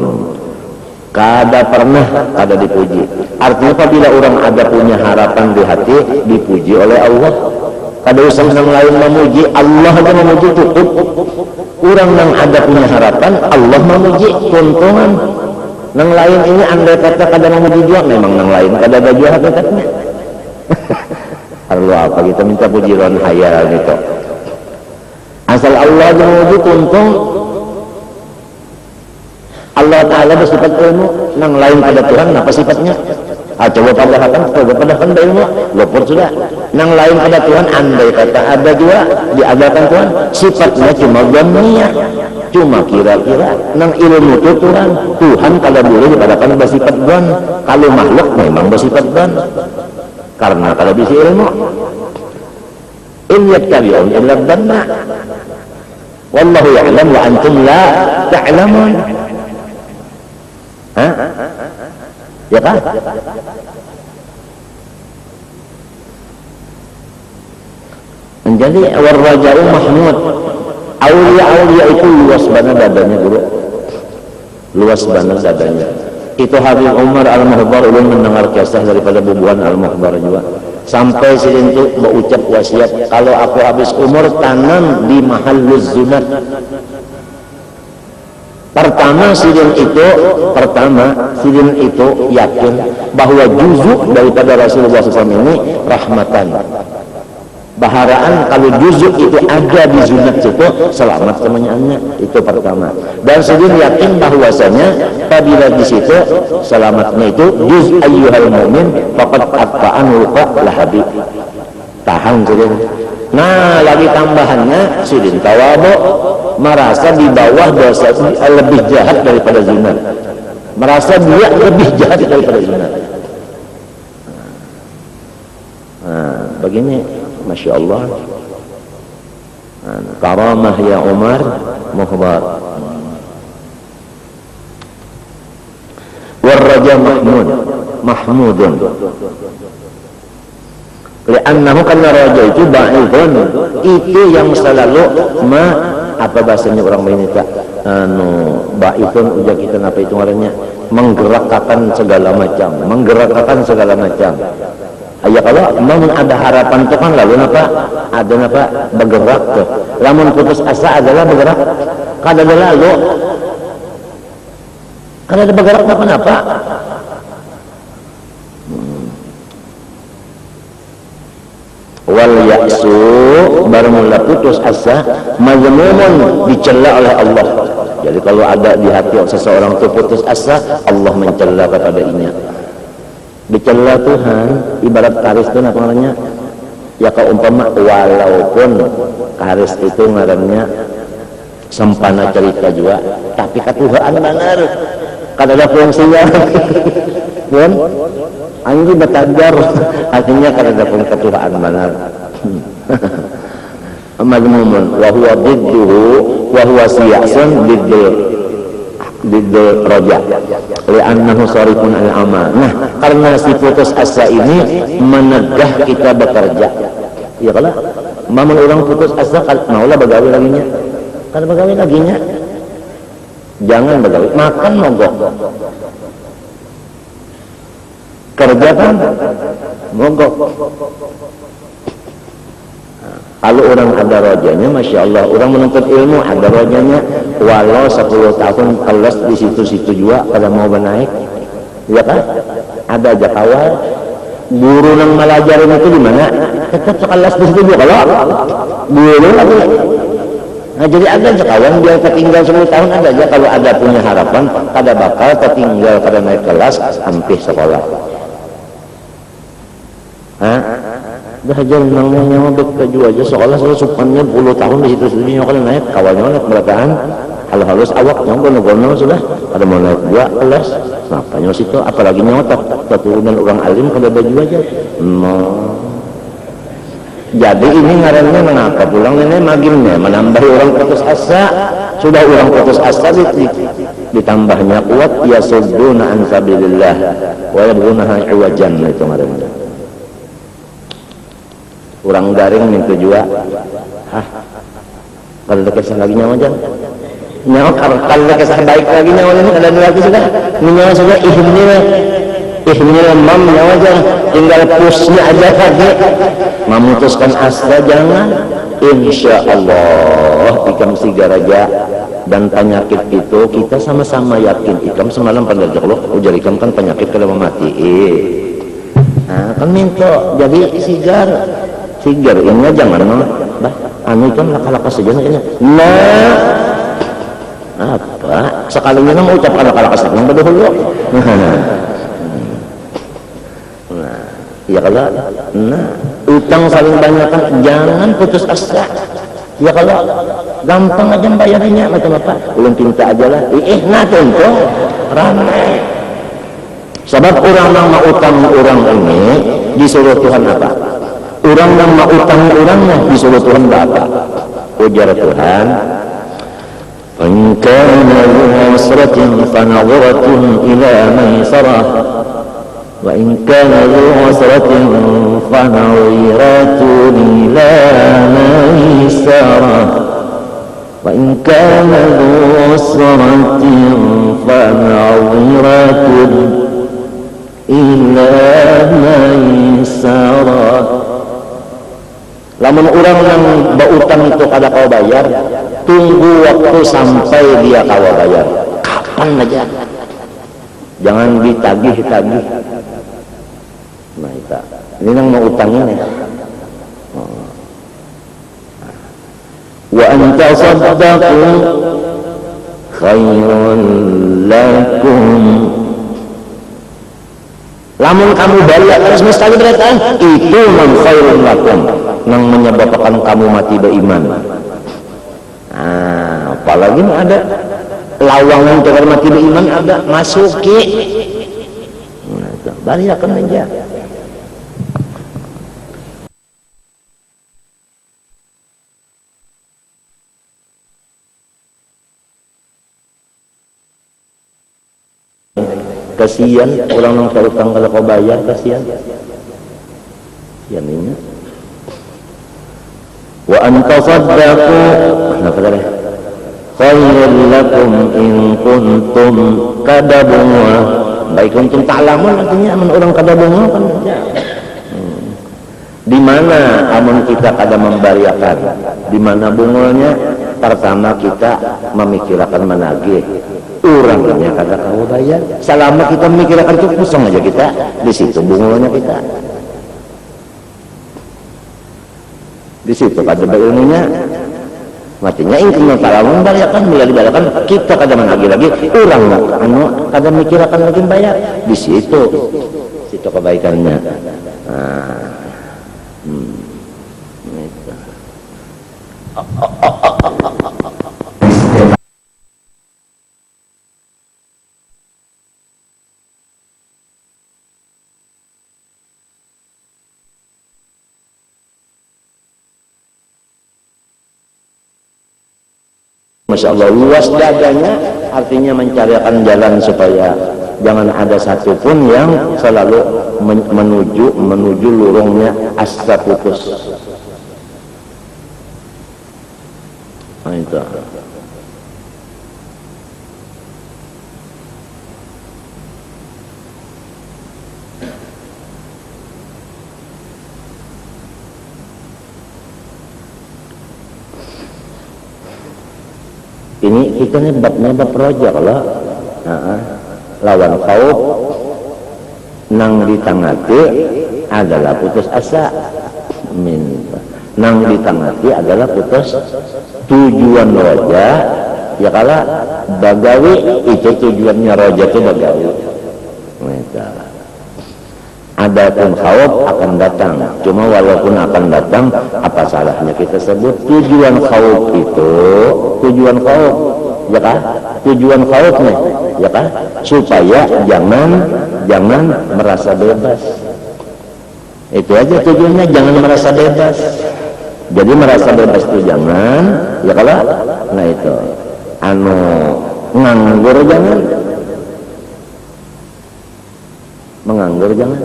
Kada pernah kada dipuji. Artinya apabila orang ada punya harapan di hati, dipuji oleh Allah. Kada usah nang lain memuji, Allah aja memuji cukup. Orang nang ada punya harapan, Allah memuji keuntungan. Nang lain ini andai kata kada memuji juga, memang nang lain kada ada juga hakikatnya. Perlu apa kita minta pujian hayal gitu. Asal Allah aja memuji keuntung. Allah Ta'ala bersifat ilmu, nang lain pada Tuhan, apa sifatnya? Coba padahkan ilmu, luput sudah. Nang lain pada Tuhan, andai kata ada juga, diadakan Tuhan, sifatnya cuma dunia, cuma kira-kira. Nang ilmu itu Tuhan kalau boleh dikatakan bersifat Tuhan, kalau makhluk memang bersifat Tuhan. Karena kalau bisa ilmu, in yattabi'un illa dhanna, wallahu ya'lam wa antum la ta'lamun. Ya kan? Menjadi warraja'u mahmud. Aulia itu luas banget dadanya, Guru. Luas banget dadanya. Itu Habib Umar Al-Muhdar ulun mendengar kisah daripada bubuhan Al-Muhdar juga. Sampai sidin itu berucap wasiat, kalau aku habis umur tanam di mahalluz zunat. Pertama sidin itu yakin bahwa juzuk daripada Rasulullah SAW ini rahmatan. Baharaan kalau juzuk itu ada di zunat situ, selamat temannya, itu pertama. Dan sidin yakin bahwasanya apabila di situ selamatnya itu juz ayyuhal mu'min faqad atba'an luqa lahabi. Tahan sidin. Nah, lagi tambahannya sidin tawadu, merasa di bawah dosa lebih jahat daripada zina, merasa dia lebih jahat daripada zina. Nah, begini, masya Allah. Karamah ya Umar Muhdar. Warraja mahmudun. Li'annahu karena raja itu ba'idun, itu yang selalu apa bahasanya orang Indonesia, ba'idun ujar kita apa itu ngarannya, menggerakkan segala macam. Ya kalau namun ada harapan itu kan lalu ada bergerak tuh. Lamun putus asa adalah bergerak. Kada ada lalu. Kada ada bergerak apa-apa. Wal ya'su baru mula putus asa mazmumun, dicela oleh Allah. Jadi kalau ada di hati seseorang itu putus asa, Allah mencela kepadanya. Dicela Tuhan ibarat karis itu apa namanya? Ya kaumpama walaupun karis itu ngarannya sempana cerita juga, tapi ketuhaan benar. Kada ada fungsinya. Pun anjing betajar artinya kada ada ketuhaan benar. Mazmumun wa huwa didduhu wa huwa siyasun diddul raja li'annahu sarifun al-amal. Nah, karena si putus asa ini menegah kita bekerja. Ya kalau mamun orang putus asa maulah begawe laginya. Kan begawe laginya. Jangan begawe, makan mogok. Kerja kan mogok. Kalau orang ada rojanya, masya Allah, orang menuntut ilmu ada rojanya, walau 10 tahun kelas di situ-situ juga pada mau menaik, ya kan? Ada aja kawal, guru yang melajarin itu di mana? Tetap sekelas di situ juga kalau guru lagi. Nah jadi ada aja kawan dia ketinggal 10 tahun ada aja kalau ada punya harapan, ada bakal ketinggal pada naik kelas, hampir sekolah. Dah aja namanya mah bekerja aja sekolah saya supannya 10 tahun di situ sendiri kalau naik kawannya naik berataan halus awaknya gono-gono sudah ada mau naik 2 kelas napanya situ apalagi nyotok keturunan orang alim kada baju aja jadi ini ngarannya mengapa pulang ini magimnya menambah orang putus asa sudah orang putus asa ditambahnya kuat yasudduna an sabilillah wa yabghunaha iwajan itu ngarannya orang garing minta jua kalau kesah lagi nyawa jangan nyawa kalau kesah baik lagi nyawa ini ada lagi sudah nyawa sudah ihmil mam nyawa jangan tinggal pusnya aja lagi memutuskan asa jangan insya Allah ikam sigaraja dan penyakit itu kita sama-sama yakin ikam semalam pada Allah ujar ikam kan penyakit kalau mati nah kan minta jadi sigar ini jangan bah anu kan laka-laka saja nah apa sekalinya mau ucapkan laka-laka saja yang berdahulu nah ya kalau nah utang saling banyak kan jangan putus asa ya kalau gampang aja bayarnya macam apa belum pinta aja lah nah tentu ramai sebab orang yang mau utang orang ini disuruh Tuhan apa orang yang mau utang orangnya disuruh Tuhan apa ujar Tuhan in kana usratin fanadhiratun ila maisarah wa in kana usratin fanadhiratun ila maisarah wa in kana usratin fanadhiratun ila maisarah lamun orang yang berutang itu kada kau bayar tunggu waktu sampai dia kau bayar kapan aja jangan ditagih-tagih nah itu ini yang mau utangin ya wa anta saddaqu khairun lakum lamun kamu bayar terus mustahil beritaan itu man khairun lakum yang menyebabkan kamu mati beriman nah, apalagi ada lawangan tegar mati beriman ada masuki nah, bariakan aja kasihan orang yang terutang kalau kau bayar kasihan yang ini wa anta saddaqu kenapa tadi khairul lakum in kuntum kadabunga baik kuntum ta'lamun artinya amun orang kadabunga kan di mana amun kita kada membariakan di mana bungulnya pertama kita memikirkan menagih orangnya kada kau bayar selama kita memikirkan itu pusing aja kita di situ bungulnya kita di situ kada ilmunya matinya intinya kalau membayarkan mulai dibayarkan kita kada menagih lagi orang anu kada mikirkan lagi bayar di situ kebaikannya Masya Allah luas dadanya artinya mencarikan jalan supaya jangan ada satupun yang selalu menuju lurungnya asa putus. Nah, itu. Ini kita nih babnya bab rojak lah, lawan khauf nang ditangati adalah putus asa, nang ditangati adalah putus tujuan roja, ya kala bagawi itu tujuannya roja itu bagawi. Adapun khauf akan datang, cuma walaupun akan datang, apa salahnya kita sebut tujuan khauf itu tujuan khauf ya kan? Tujuan khaufnya, ya kan? Supaya jangan merasa bebas. Itu aja tujuannya, jangan merasa bebas. Jadi merasa bebas itu jangan, ya kalau, nah itu, nganggur jangan, menganggur jangan.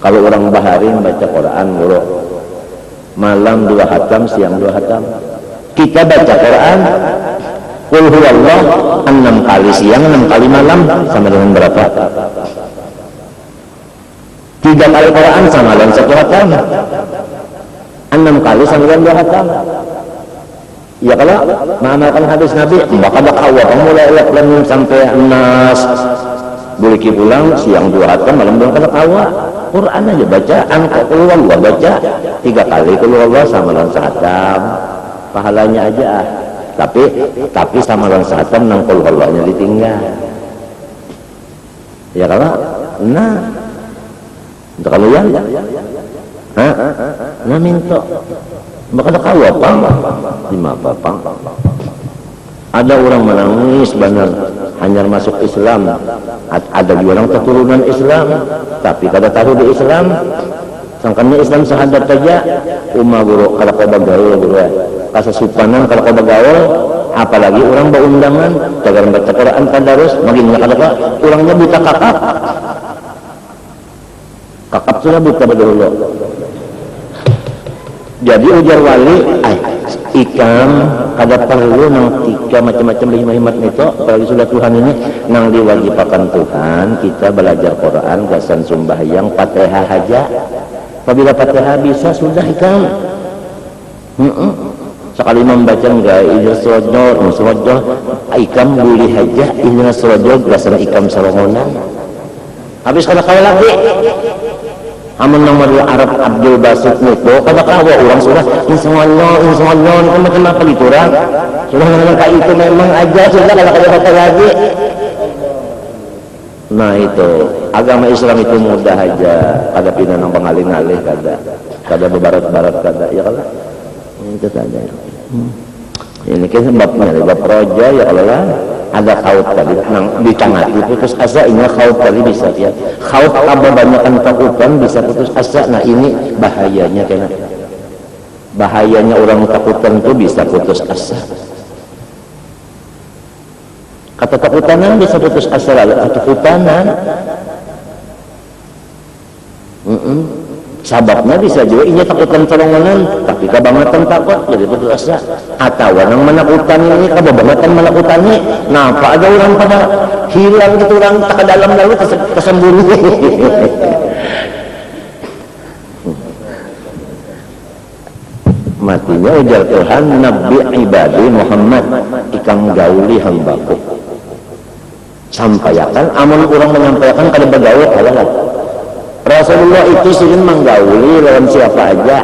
Kalau orang bahari baca Quran, guru, malam 2 hatam, siang 2 hatam. Kita baca Quran, qul huwallah 6 kali siang, 6 kali malam, sama dengan berapa? 3 kali Quran sama dengan 1 hatam. 6 kali sama dengan 2 hatam. Ya kalau mengamalkan hadis Nabi, maka awal mulai ayat sampai Nas, buliki pulang siang 2 hatam, malam 2 kali awal. Quran aja baca, qul huwallah baca 3 kali, qul huwallah sama dengan 1 hatam. Pahalanya aja. Tapi sama dengan 1 hatam nang qul huwallahnya ditinggal. Ya kalau, nah untuk kalian, nah minta, maka ada kau apa? Lima apa? Ada orang menangis benar, hanya masuk Islam. Ada juga orang keturunan Islam, tapi kada tahu di Islam. Sangkanya Islam sahadat saja. Umma guru kalau kau bagaul guru, kasasupanan kalau kau bagaul, apalagi orang berundangan, jangan baca Quran tadarus, makin kada orangnya buta kakak. Kakap sudah buta dulu. Jadi ujar wali, ikam kada perlu nang 3 macam-macam hikmat itu, apalagi sudah Tuhan ini nang diwajibakan Tuhan, kita belajar Quran, gasan sembahyang, Fatihah aja. Apabila Fatihah bisa sudah ikam. Sekali membaca enggak ihdinas siratal ikam boleh aja ihdinas siratal gasan ikam sarongonan. Habis kada kaya lagi. Amun nomor Arab Abdul Basit itu kada kawa orang sudah insyaallah kan macam apa gitu orang. Sudah kayak itu memang aja sudah kada kaya lagi. Nah itu agama Islam itu mudah aja, kada pindah nang pangalih-alih kada bebarat-barat kada ya kalau. Itu saja. Ini kan sebabnya bab roja ya Allah. Ada khaut tadi nang dicangati putus asa, ini khaut tadi bisa ya. Khaut kebanyakan takutan bisa putus asa. Nah ini bahayanya kena. Bahayanya orang takutan itu bisa putus asa. Kata takutanan bisa putus asa lalu takutanan. Sababnya bisa juga ini takutan colongonan, tapi kebangetan takut jadi putus asa. Atau yang menakutan ini kebangetan menakutani, napa ada orang pada hilang gitu, orang tak ke dalam lalu tersembunyi. Matinya ujar Tuhan, Nabi ibadi Muhammad, ikam gauli hambaku. Sampaikan, amun orang menyampaikan kada bergaul adalah Rasulullah itu sering menggauli lawan siapa aja.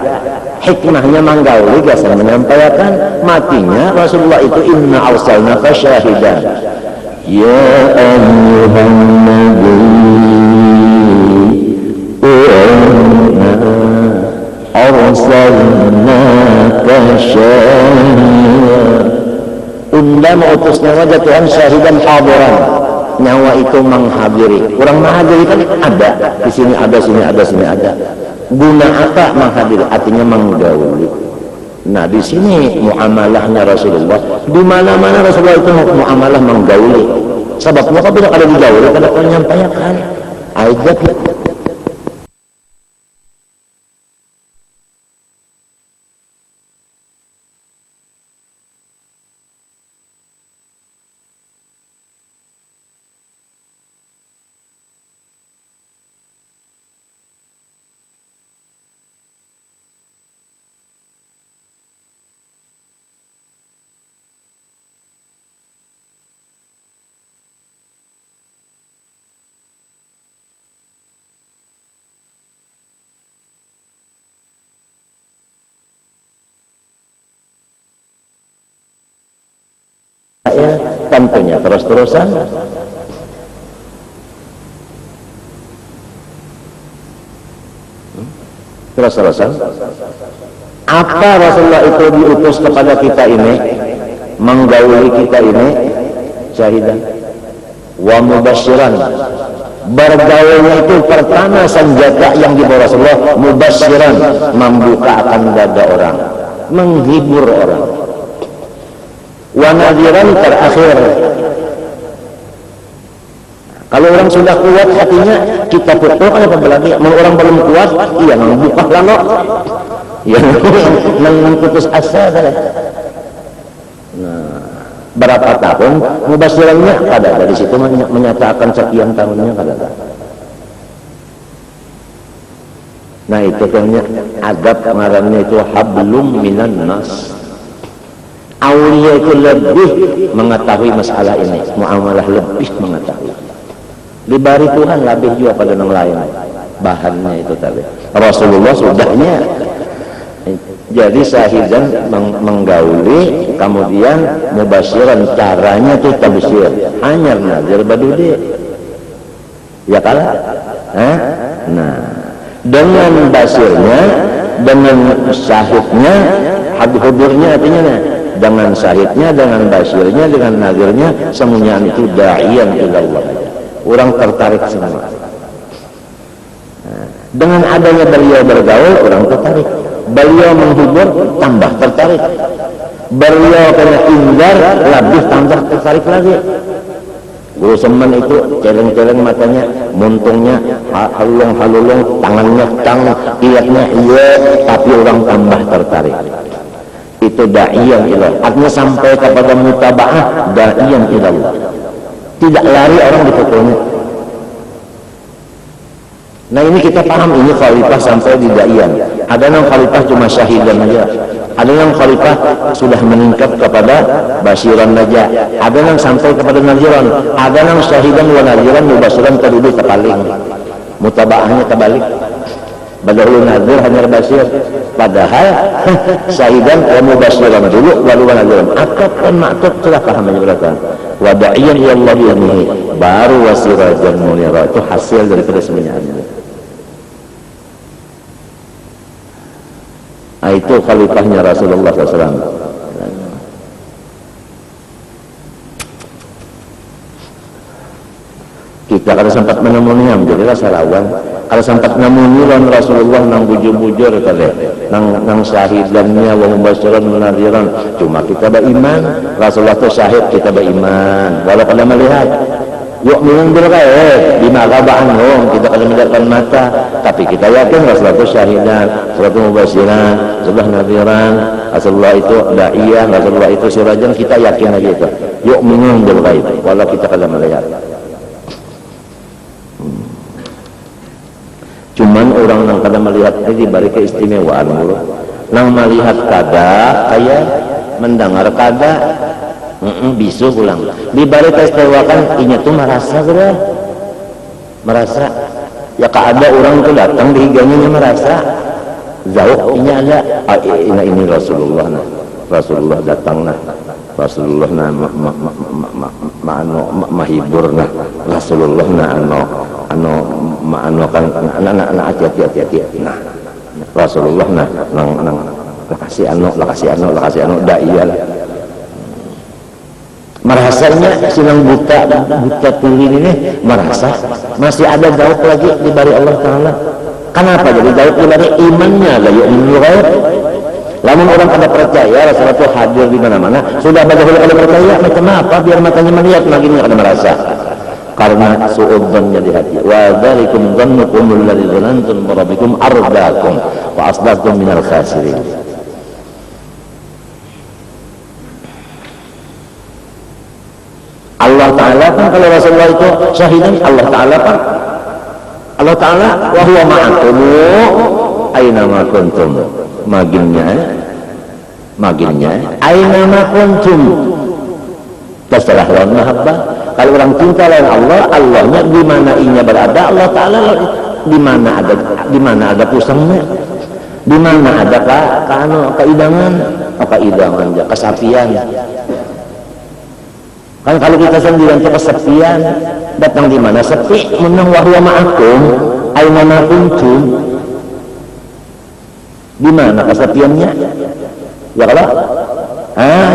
Hikmahnya menggauli gasan menyampaikan. Matinya Rasulullah itu inna arsalnaka syahidan. Ya ayyuhan nabi inna arsalnaka syahidan. Undang utusnya wajah Tuhan syahidan hadiran. Nyawa itu menghadiri. Orang menghadiri kan ada di sini, ada sini, ada sini, ada. Guna apa menghadiri? Artinya menggauli. Nah di sini muamalahnya Rasulullah. Di mana-mana Rasulullah itu muamalah menggauli. Sebabnya apabila ada digauli, kada menyampaikan. Ayat ya, tentunya terus-terusan. Terus-terusan. Apa Rasulullah itu diutus kepada kita ini, menggauli kita ini, syahidan wa mubasyiran. Bergaulnya itu pertama senjata yang dibawa Rasulullah, mubasyiran, membuka akan dada orang, menghibur orang. Wa nadhiran, terakhir, kalau orang sudah kuat hatinya, kita putuk apa lagi? Orang belum kuat, iya membuka lano, ya putus asa. Nah, berapa tahun mubasyirannya? Kada dari situ menyatakan sekian tahunnya kada. Nah itu kan adab ngarannya itu hablum minan nas. Aulia itu lebih mengetahui masalah ini, muamalah lebih mengetahui. Dibari Tuhan lebih juga pada yang lain. Bahannya itu tadi. Rasulullah sudahnya. Jadi syahidan menggauli, kemudian mubasyiran, caranya itu tabsyir. Hanya nazir badudi. Ya kalah. Nah, dengan basirnya, dengan syahidnya, hudurnya artinya dengan syahidnya, dengan basirnya, dengan nazirnya, semuanya itu da'iyan ilallah. Orang tertarik semua. Nah, dengan adanya beliau bergaul, orang tertarik. Beliau menghibur, tambah tertarik. Beliau kena indar, lebih tambah tertarik lagi. Guru Semen itu celeng-celeng matanya, muntungnya halulung, tangannya tang, iatnya iya, tapi orang tambah tertarik. Itu da'iyan ilallah. Artinya sampai kepada mutaba'ah, da'iyan ilallah. Tidak lari orang dipukulnya. Nah ini kita paham, ini khalifah sampai di da'iyan. Ada yang khalifah cuma syahidan aja. Ada yang khalifah sudah meningkat kepada basiran aja. Ada yang sampai kepada naziran. Ada yang syahidan wa naziran, mubasiran terlebih terpaling. Mutaba'ahnya terbalik. Badahul nazir hanya basir. Padahal syahidan wa mubasiran dulu, lalu wa naziran. Akad kan maktub sudah paham aja berarti. Wada'iyan ya Allah bi'anihi, baru wasirajan munira. Itu hasil daripada semuanya. Itu khalifahnya Rasulullah SAW. Kita kalau sempat menemui yang jadilah salawan. Kalau sempat menemui Rasulullah nang bujur-bujur tadi, nang syahidannya wa mubasyiran munadiran. Cuma kita beriman, Rasulullah itu syahid, kita beriman. Walau pada melihat, yuk minum bil ghaib, bima ghaba anhum, kita kada melihatkan mata, tapi kita yakin Rasulullah itu syahidan, Rasulullah itu mubasyiran, Rasulullah nadiran, Rasulullah itu da'iyah, Rasulullah itu sirajan, kita yakin aja itu. Yuk minum bil ghaib, walau kita kada melihat. Cuman orang yang kada melihat ini diberi keistimewaan dulu. Nang melihat kada, kayak mendengar kada, bisu pulang. Diberi keistimewaan, ini tuh merasa sudah, merasa. Ya ada orang itu datang di higanya merasa, jauh ini ada. Ini Rasulullah, Rasulullah datang nah, Rasulullah nah mahibur nah, Rasulullah nah kan anak hati-hati nah Rasulullah nah nang lakasi anu da'iyah merasanya sinang buta tuli ini merasa masih ada jauh lagi dibari Allah Ta'ala. Kenapa jadi jauh dibari imannya la yu'minu ghaib. Lamun orang pada percaya Rasulullah itu hadir di mana-mana, sudah baca kalau percaya macam apa biar matanya melihat lagi ini ada merasa. Karena su'udzannya di hati. Wa dzalikum dhannukum alladzi dhanantum bi rabbikum ardaakum wa asbahtum minal khasirin. Allah Ta'ala kan kalau Rasulullah itu syahidan, Allah Ta'ala kan Allah Ta'ala wa huwa ma'akum aina ma kuntum. Maginnya aina ma kuntum. Terserah lawan mahabbah. Kalau orang cinta lawan Allah, Allahnya di mana inya berada, Allah Ta'ala di mana ada pusangnya, di mana ada keidangan, kesapian. Kan kalau kita sendirian itu kesepian, datang di mana sepi, menang wa huwa ma'akum aina ma kuntum. Di mana kesepiannya? Ya kalau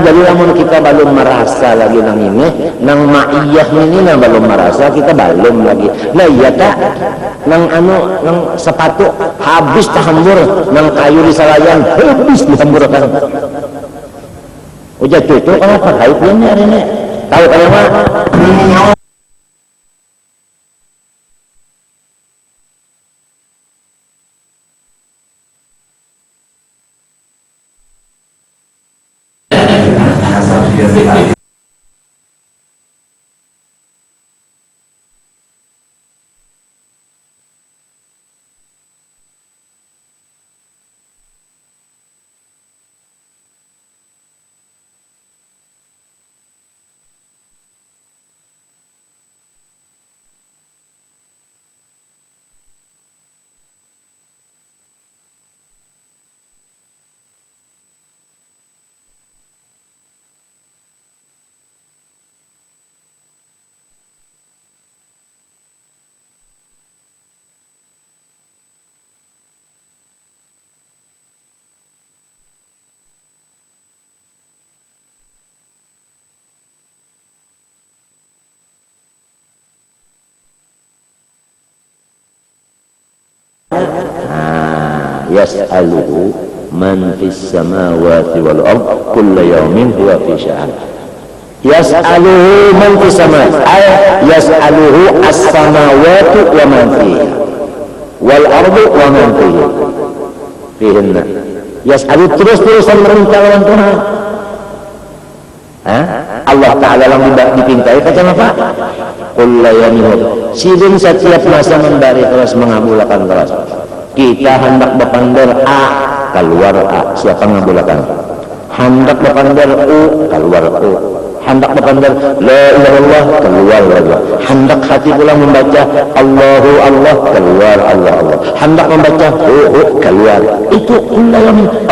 jadi lamun kita belum merasa lagi nang ini, nang ma'iyah ini nang belum merasa, kita belum lagi. Lah iya tak, nang nang sepatu habis tahambur, nang kayu di salayan habis dihamburkan. Ujar itu kenapa kayu punya hari ini? Tahu kenapa? Yas'aluhu man fis samawati wal ard kulla yawmin huwa fi sya'an. Yas'aluhu man fis samawati ay yas'aluhu as-samawati wa man fiha wal ardu wa man fiha fihinna. Yas'alu terus-terusan meminta lawan Tuhan. Allah Ta'ala yang dipintai kata apa? Kulla yawmin. Sidin setiap masa memberi terus mengabulkan terus. Kita hendak berpandar A, keluar A. Siapa ngabulakan? Hendak berpandar U, keluar U. Hendak berpandar La ilaha illallah, keluar lagi. Hendak hati pula membaca Allahu Allah, keluar Allah Allah. Hendak membaca Hu, keluar. Itu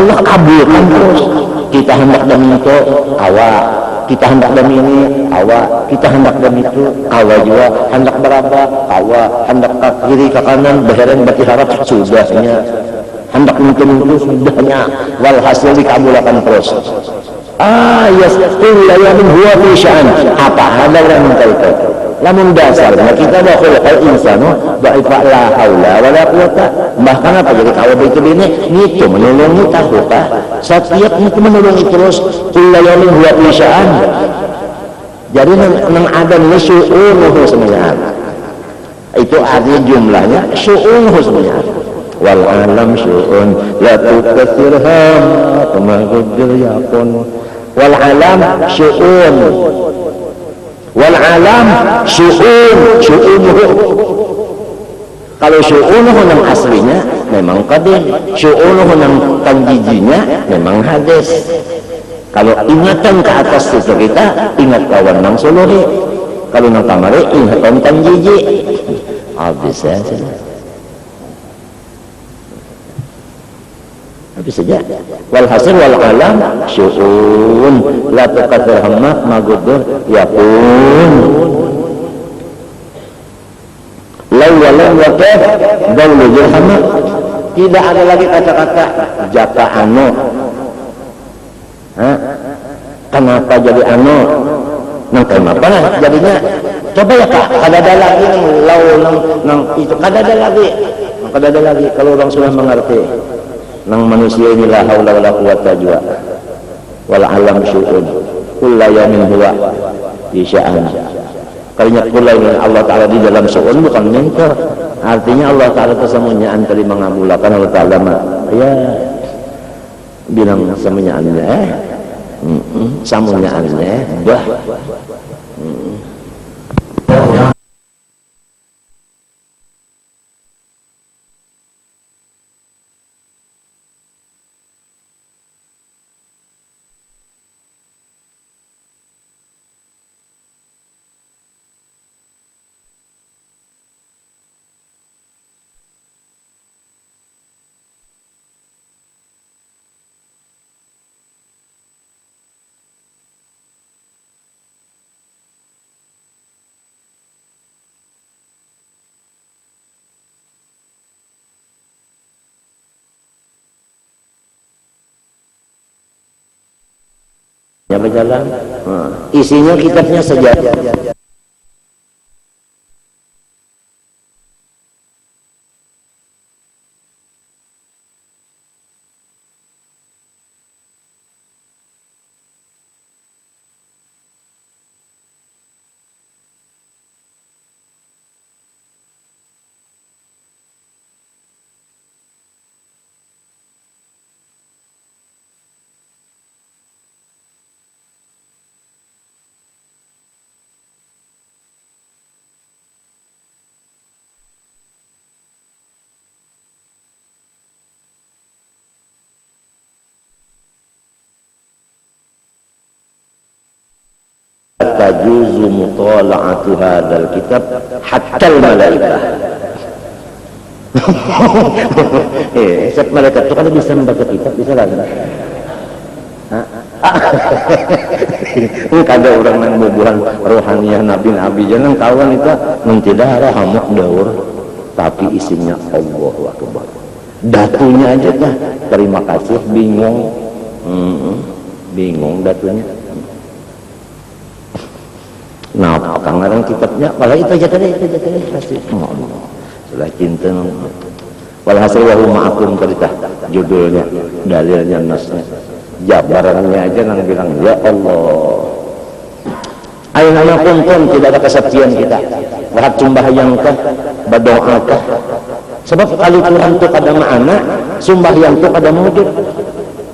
Allah kabulkan terus. Kita hendak demi itu awak. Kita hendak demi ini awak, kita hendak demi itu awak juga, hendak berapa awak, hendak ke kiri ke kanan berhereng berharap sudahnya, hendak minum sudahnya, walhasil dikabulkan terus. Yasqul yamin huwa fi sya'an. Apa ada yang minta itu? Lamun dasarnya kita bahwa kalau insanu dha'ifa la haula wala quwata. Bahkan apa jadi kalau itu ini itu menolongi tahukah? Setiap itu menolongi terus kullu yamin huwa fi sya'an. Jadi nang ada ini syu'unuhu sebenarnya. Itu artinya jumlahnya syu'unuhu sebenarnya. Wal alam syu'un la tukathirha kama qadir yakun. Wal alam syu'un. Wal alam syu'unuhu. Kalau syu'unuhu yang aslinya memang qadim, syu'unuhu yang tanjijinya memang hadis. Kalau ingatan ke atas itu kita ingat kawan nang suluhi, kalau nang kamari ingat kawan tanjiji. Habis saja. Habis saja. Walhasil wal alam syu'un la tuqadir hamma magudur yakun. Lawalan wa kaf dawlu jahannam. Tidak ada lagi kata-kata jaka anu. Kenapa jadi anu? Nang kenapa jadinya? Coba ya Pak, kada ada lagi nang itu kada ada lagi kalau orang sudah mengerti. Nang manusia ini la haula wala quwata jua. Wal alam syu'un. Kullu yamin huwa fi sya'an. Kalinya kullu Allah Ta'ala di dalam syu'un bukan minta. Artinya Allah Ta'ala kesemuanya antara mengabulkan Allah Ta'ala ya bilang semuanya samunyaannya dah ya berjalan. Isinya kitabnya sejarah. Tajuzu mutala'atu hadzal kitab hatta al-malaikah. Setiap malaikat itu kan bisa membaca kitab, bisa lah. Ini kada orang yang bubuhan rohaniah nabi jangan kawan itu mentidara hamuk daur, tapi isinya Allahu Akbar. Datunya aja dah, terima kasih, bingung, bingung datunya. Nah, kangarang kitabnya, malah itu aja tadi pasti. Sudah cinta. Walhasil wahu ma'akum cerita judulnya, dalilnya, nasnya, jabarannya aja nang bilang ya Allah. Aina kuntum, tidak ada kesaktian kita. Wahab sumbahyangkah, berdoakah. Sebab kali Tuhan itu kada ma'ana, sumbahyang itu kada mujud.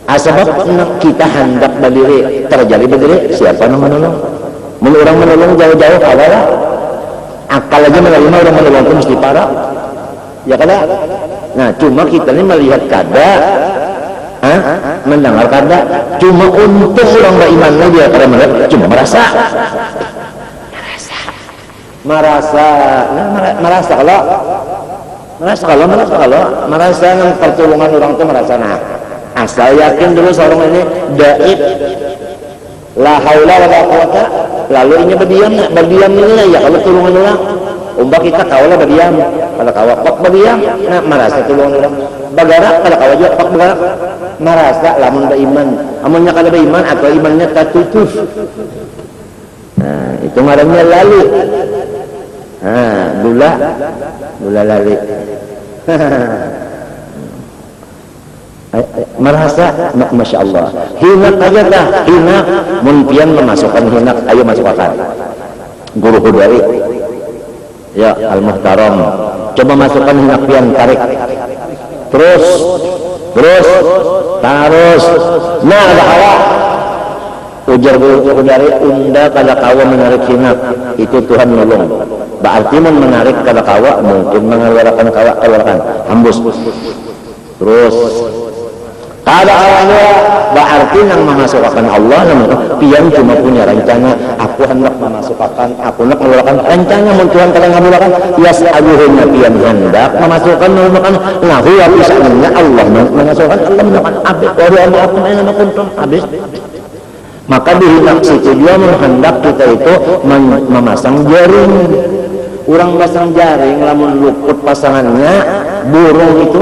Sebab kita hendak berdiri, terjadi berdiri, siapa nama menolong? Orang menolong jauh-jauh kalah lah. Akal aja menerima orang menolong itu mesti parah. Ya kada. Nah, cuma kita ini melihat kada, mendengar kada. Cuma untuk orang beriman dia kada melihat, cuma merasa. Merasa yang pertolongan orang itu merasa. Nah, asal yakin dulu seorang ini daib, la haula wala quwata, lalu ini berdiam nilai ya kalau tolongan orang. Umpah kita kaulah berdiam, kalau kawak pak berdiam, nah merasa tolongan orang. Bagarak kalau kawak juga pak bagarak, merasa lamun beriman. Amunnya kalau beriman atau imannya tertutup. Nah, itu ngarannya lalu. Nah, gula lali. Merasa masya Allah hinak aja dah, hinak mungkin memasukkan hinak, ayo masukkan guru hudari ya al-muhtaram, coba masukkan hinak pian, tarik terus nah ada kawa ujar guru hudari unda kada kawa menarik hinak itu Tuhan nolong, berarti menarik kada kawa mungkin mengeluarkan kawa keluarkan hembus terus kada awalnya berarti yang memasukkan Allah pian cuma punya rencana, aku hendak memasukkan, aku hendak mengeluarkan rencana Tuhan kada ngabulakan yas'aluhunna pian hendak memasukkan lahu ya bisanya Allah memasukkan Allah memasukkan abis waru aku enak kuntum habis. Maka di hinak situ dia menghendak kita itu memasang jaring. Orang pasang jaring lamun luput pasangannya burung itu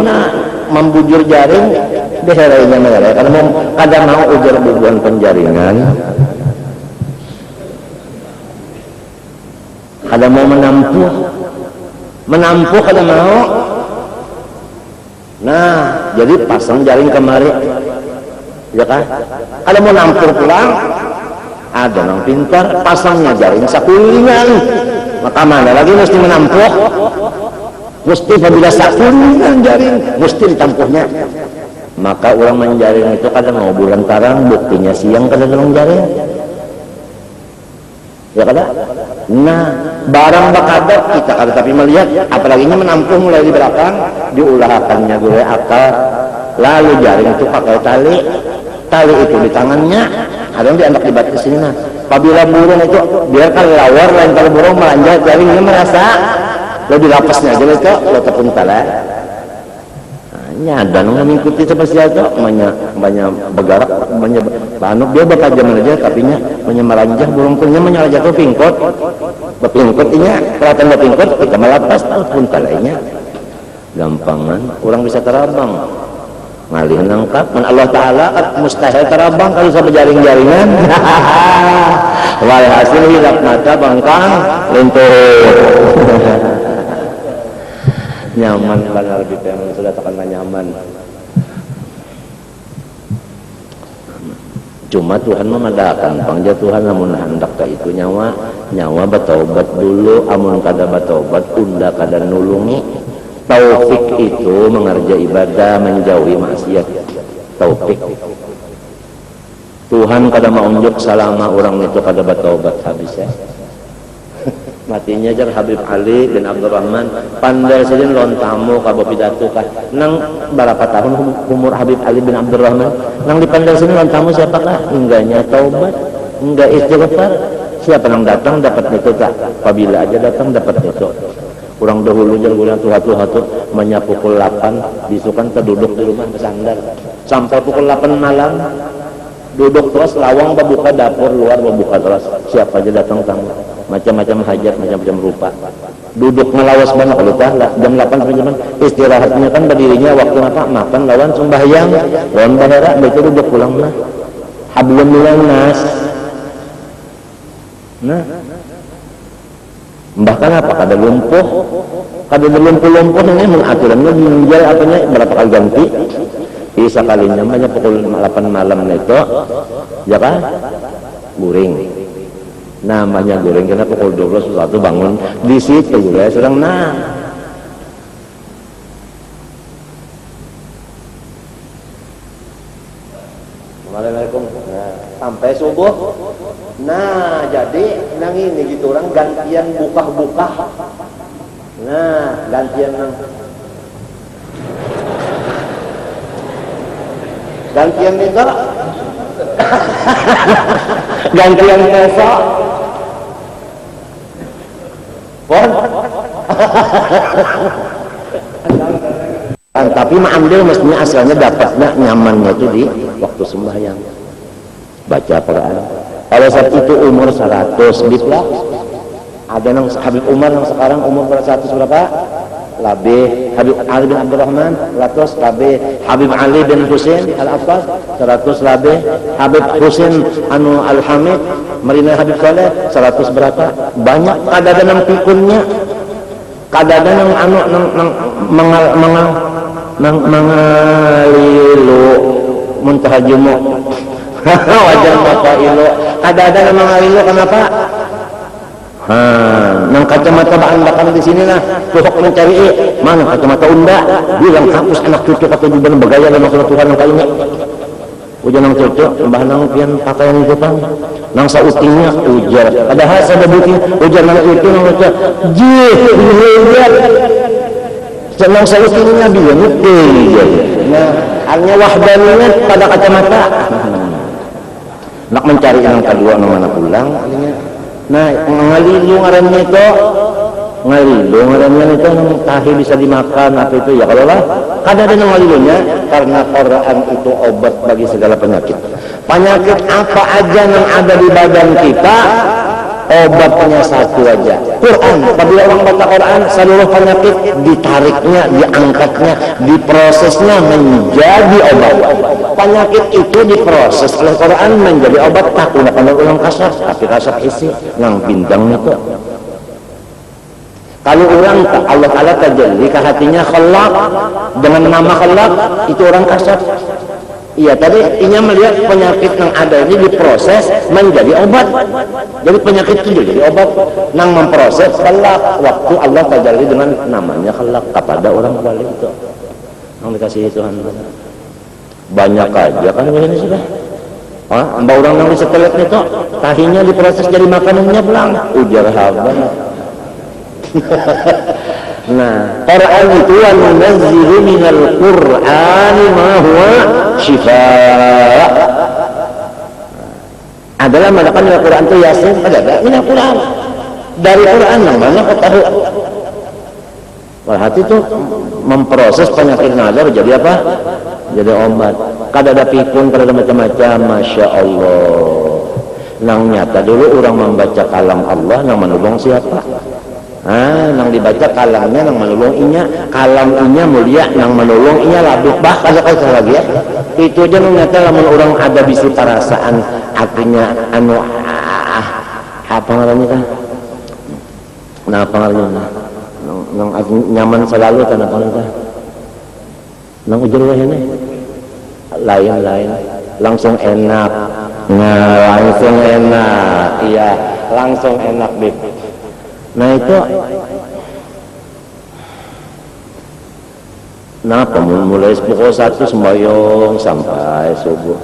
membujur jaring diherainya mereka karena kadang mau ujar bubuhan penjaringan, kadang mau menampuk kadang mau. Nah jadi pasang jaring kemari ya kan, kalau mau nampur pulang ada yang pintar pasangnya jaring sakulingan, maka mana lagi mesti menampuk, mesti apabila sakulingan jaring mesti ditampuhnya. Maka orang menjaring itu kadang mau bulan tarang, buktinya siang kadang orang jaring ya kadang. Nah barang bakadat kita kada tapi melihat, apalagi menampung mulai di belakang, diulahkannya gue akal, lalu jaring itu pakai tali itu di tangannya, ada yang diandak di batas sini. Nah apabila burung itu biarkan lawar lain, kalau burung melanjat jaringnya merasa lo di lapasnya aja itu lo tepung tala nyada nung mengikuti seperti itu banyak bergerak banyak banuk dia bakal zaman aja tapi nya banyak melanjah burung punya menyala jatuh pingkot bepingkotnya kelihatan bepingkot kita melapas pun talainya gampangan orang bisa terabang ngalih nangkap mun Allah Ta'ala mustahil terabang kalau sampai jaring-jaringan. Walhasil hilap mata bangkang lentur. Nyaman benar gitu yang sudah tekan nyaman. Cuma Tuhan memadakan pangja Tuhan namun hendak ka itu nyawa bertobat dulu, amun kada bertobat unda kada nulungi. Taufik itu mengerja ibadah, menjauhi maksiat. Taufik Tuhan kada maunjuk selama orang itu kada bertobat habis ya. Matinya jar Habib Ali bin Abdurrahman pandai saja lontamu ka pidato ka nang berapa tahun umur Habib Ali bin Abdurrahman nang dipandai sini lontamu siapakah enggaknya taubat enggak istighfar siapa nang datang dapat itu tak apabila aja datang dapat itu kurang dahulu jar gula tuh menya pukul 8 disukan terduduk di rumah bersandar sampai pukul 8 malam duduk terus lawang berbuka dapur luar berbuka terus siapa aja datang tamu macam-macam hajat, macam-macam rupa duduk ngelawas mana kalau tah jam 8 sampai jam 8 istirahatnya kan berdirinya waktu apa makan lawan sembahyang lawan bahara begitu duduk pulang lah hablum minas nah bahkan apa kada lumpuh ini mengaturannya menjual apanya berapa kali ganti bisa kalinya banyak pukul 8 malam itu ya kan guring namanya goreng karena pukul 12 sesuatu bangun di situ juga sedang Assalamualaikum sampai subuh jadi nang ini gitu orang gantian buka gantian itu gantian besok tapi ambil mestinya asalnya dapatnya nyamannya itu di waktu sembahyang baca Quran. Kalau saat itu umur 100 bislah ada nang Habib Umar yang sekarang umur 100 berapa? Labih. Habib Ali bin Abdurrahman 100 labih. Habib Ali bin Husain Al-Affas 100 labih. Habib Husain anu Al-Hamid Marina Habib Saleh 100 berapa? Banyak kadada nang pikunnya. Kadada nang anu nang mangalilu muntahajumu. Wajar bapak ilu. Kadada nang mangalilu kenapa? Nang kacamata bahan di sini lah tuhok mencari mana kacamata unda bilang hapus anak cucu kata juga bergaya dan masalah Tuhan yang kayaknya ujar nang cucu mbah nang pian pakaian itu pang nang sautingnya ujar padahal saya bukin ujar nang itu nang ujar ujar nang sautingnya dia nah hanya wahdaniyat pada kacamata nak mencari yang kedua nang mana pulang nah ngalilu ngarannya itu tahi bisa dimakan apa itu ya kalau lah kada ada ngalilunya karena Quran itu obat bagi segala penyakit apa aja yang ada di badan kita obatnya satu aja Quran. Apabila orang baca Quran seluruh penyakit ditariknya, diangkatnya, diprosesnya menjadi obat. Penyakit itu diproses oleh Quran menjadi obat. Tak gunakan ulang kasar tapi kasar isi nang bintang itu. Kalau orang Allah Ta'ala tajalli ke hatinya khalaq dengan nama khalaq itu orang kasar. Iya, tadi inya melihat penyakit yang ada ini diproses menjadi obat. Jadi penyakit itu jadi obat. Nang memproses khalaq waktu Allah tajalli dengan namanya khalaq kepada orang wali itu. Yang dikasihi Tuhan. Banyak aja kan ini sudah. Mbak orang yang disetelet itu tahinya diproses jadi makanannya pulang. Ujar haba. Nah, Quran itu wa nunazzilu minal Qur'ani ma huwa shifaa. Adalah mengatakan dalam Quran itu Yasin, ada minal Quran. Dari Quran yang mana kau tahu? Hati itu memproses penyakit nazar jadi apa? Jadi obat. Kada ada pikun, kada ada macam-macam. Masya Allah. Nang nyata dulu orang membaca kalam Allah, nang menulung siapa? nang dibaca kalamnya nang menolong inya, kalam inya mulia nang menolong inya labuk bah kada lagi ya. Itu aja nang nyata lamun orang ada bisi perasaan artinya apa ngarannya kan? Nah apa ngarannya? Nang nyaman selalu kan apa ngarannya? Nang ujar wae lain langsung enak. Nah, langsung enak. Iya, langsung enak, Bib. Nah itu mulai pukul 1 sembahyang sampai subuh.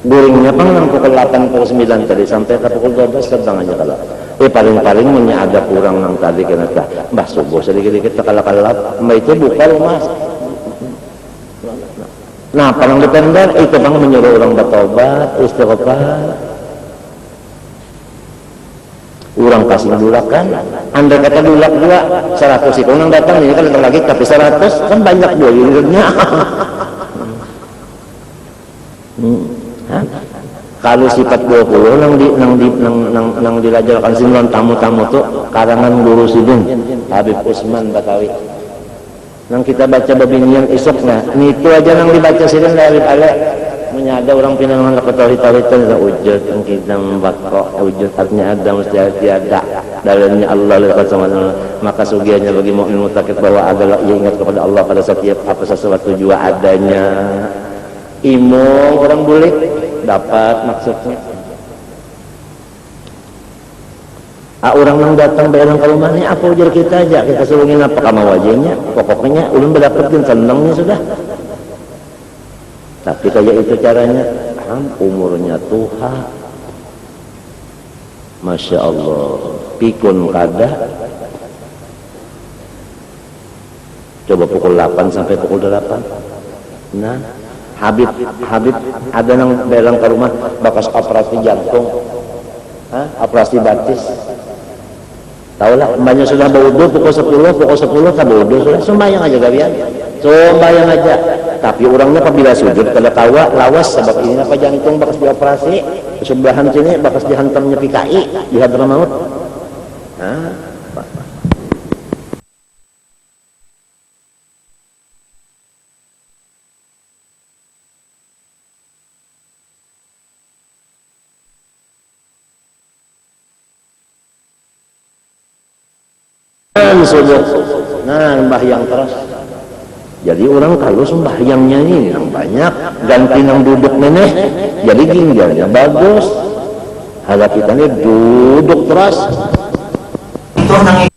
Guringnya nang pukul 8 pukul 9 tadi sampai ke pukul 12 terbang aja kalau. Paling-paling ada kurang nang tadi kena mbah subuh sedikit-sedikit kalap-kalap. Mbah itu buka Mas. Nah, paling dependen itu menyuruh orang bertobat, istighfar. Orang kasih dulak kan, anda kata dulak juga 100 sih, orang datang ini kan datang lagi tapi 100 kan banyak dulurnya. Kalau sifat 20 nang dilajarkan sinuan tamu-tamu tuh karangan guru sidin Habib Usman Batawi. Nang kita baca babinian isukna, itu aja nang dibaca sidin dari Habib menyada orang pinangan ketawi-tawitan wujud yang kita membakok wujud artinya ada mesti tiada dalamnya Allah lekat sama maka sugianya bagi mukmin muttaqin bahwa adalah ia ingat kepada Allah pada setiap apa sesuatu jua adanya imong orang bulik dapat maksudnya orang yang datang bayar ke rumah ini apa ujar kita aja kita suruhin apa kama wajahnya pokoknya ulun berdapatin senangnya sudah. Tapi kayak itu caranya, umurnya Tuhan, Masya Allah, pikun kada, coba pukul 8 sampai pukul 8. Nah, Habib ada yang belang ke rumah, bakas operasi jantung, operasi batis. Tahu lah, mbaknya sudah berwudu pukul 10 tak berwudu sudah, sembahyang aja gawian, sembahyang aja. Tapi orangnya apabila sujud kada tawa lawas sebab ini apa jantung bakas dioperasi sebelahan sini bakas dihantamnya PKI di Hadramaut. Sujud. Nah, sembahyang terus. Jadi orang kalau sembahyangnya ini yang banyak ganti yang duduk meneh jadi ginjalnya bagus. Harap kita ini duduk terus. Itu nang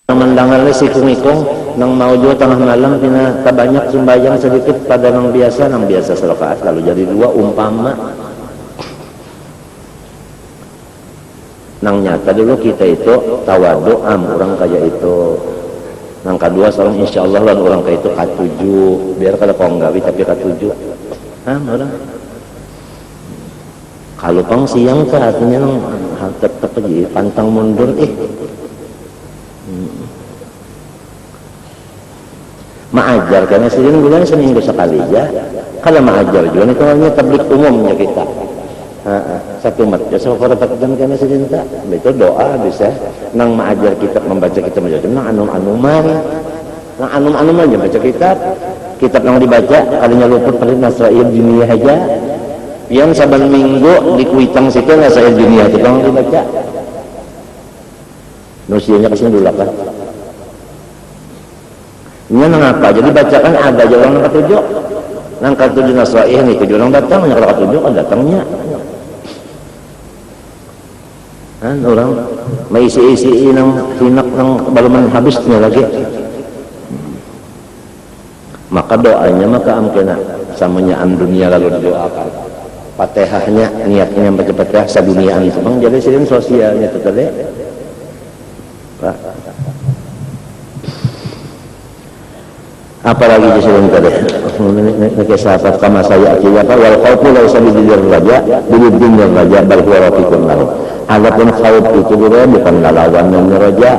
pemandangan sikung-ikung nang mau juga tengah malam tina banyak sembahyang sedikit pada nang biasa serakaat lalu jadi 2 umpama nang nyata dulu kita itu tawadu orang kayak itu nang kedua seorang insyaallah lan orang kayak itu K7 biar kada konggawi tapi K7 orang kalau pang siang ke artinya nang tetap aja pantang mundur maajar karena sidin bulan seminggu sekali ya kalau maajar juga itu hanya tablik umumnya kita satu marja safar takdan karena sidin tak itu doa bisa nang maajar kitab membaca kitab membaca nang anum aja baca kitab yang dibaca kalinya luput paling Nasrail dunia aja yang saban minggu di Kuitang situ Nasrail dunia itu yang dibaca nusianya kesini dulu kan ini mengapa? Jadi bacakan ada jalan yang ketujuh nang ketujuh Nasra'ih ini tujuh orang datang yang ketujuh kan datangnya orang maisi-isi nang hinak nang balaman habisnya lagi maka doanya maka amkena samanya dunia lalu didoakan Fatihahnya niatnya baca Fatihah saduniaan itu bang jadi sidin sosialnya itu tadi Pak apalagi di sini tadi nake sahabat kama saya aki apa wal khawfu la yusabi bidir raja bilidin raja bal huwa rafiqun lahu Adapun khauf itu bukan lawannya roja.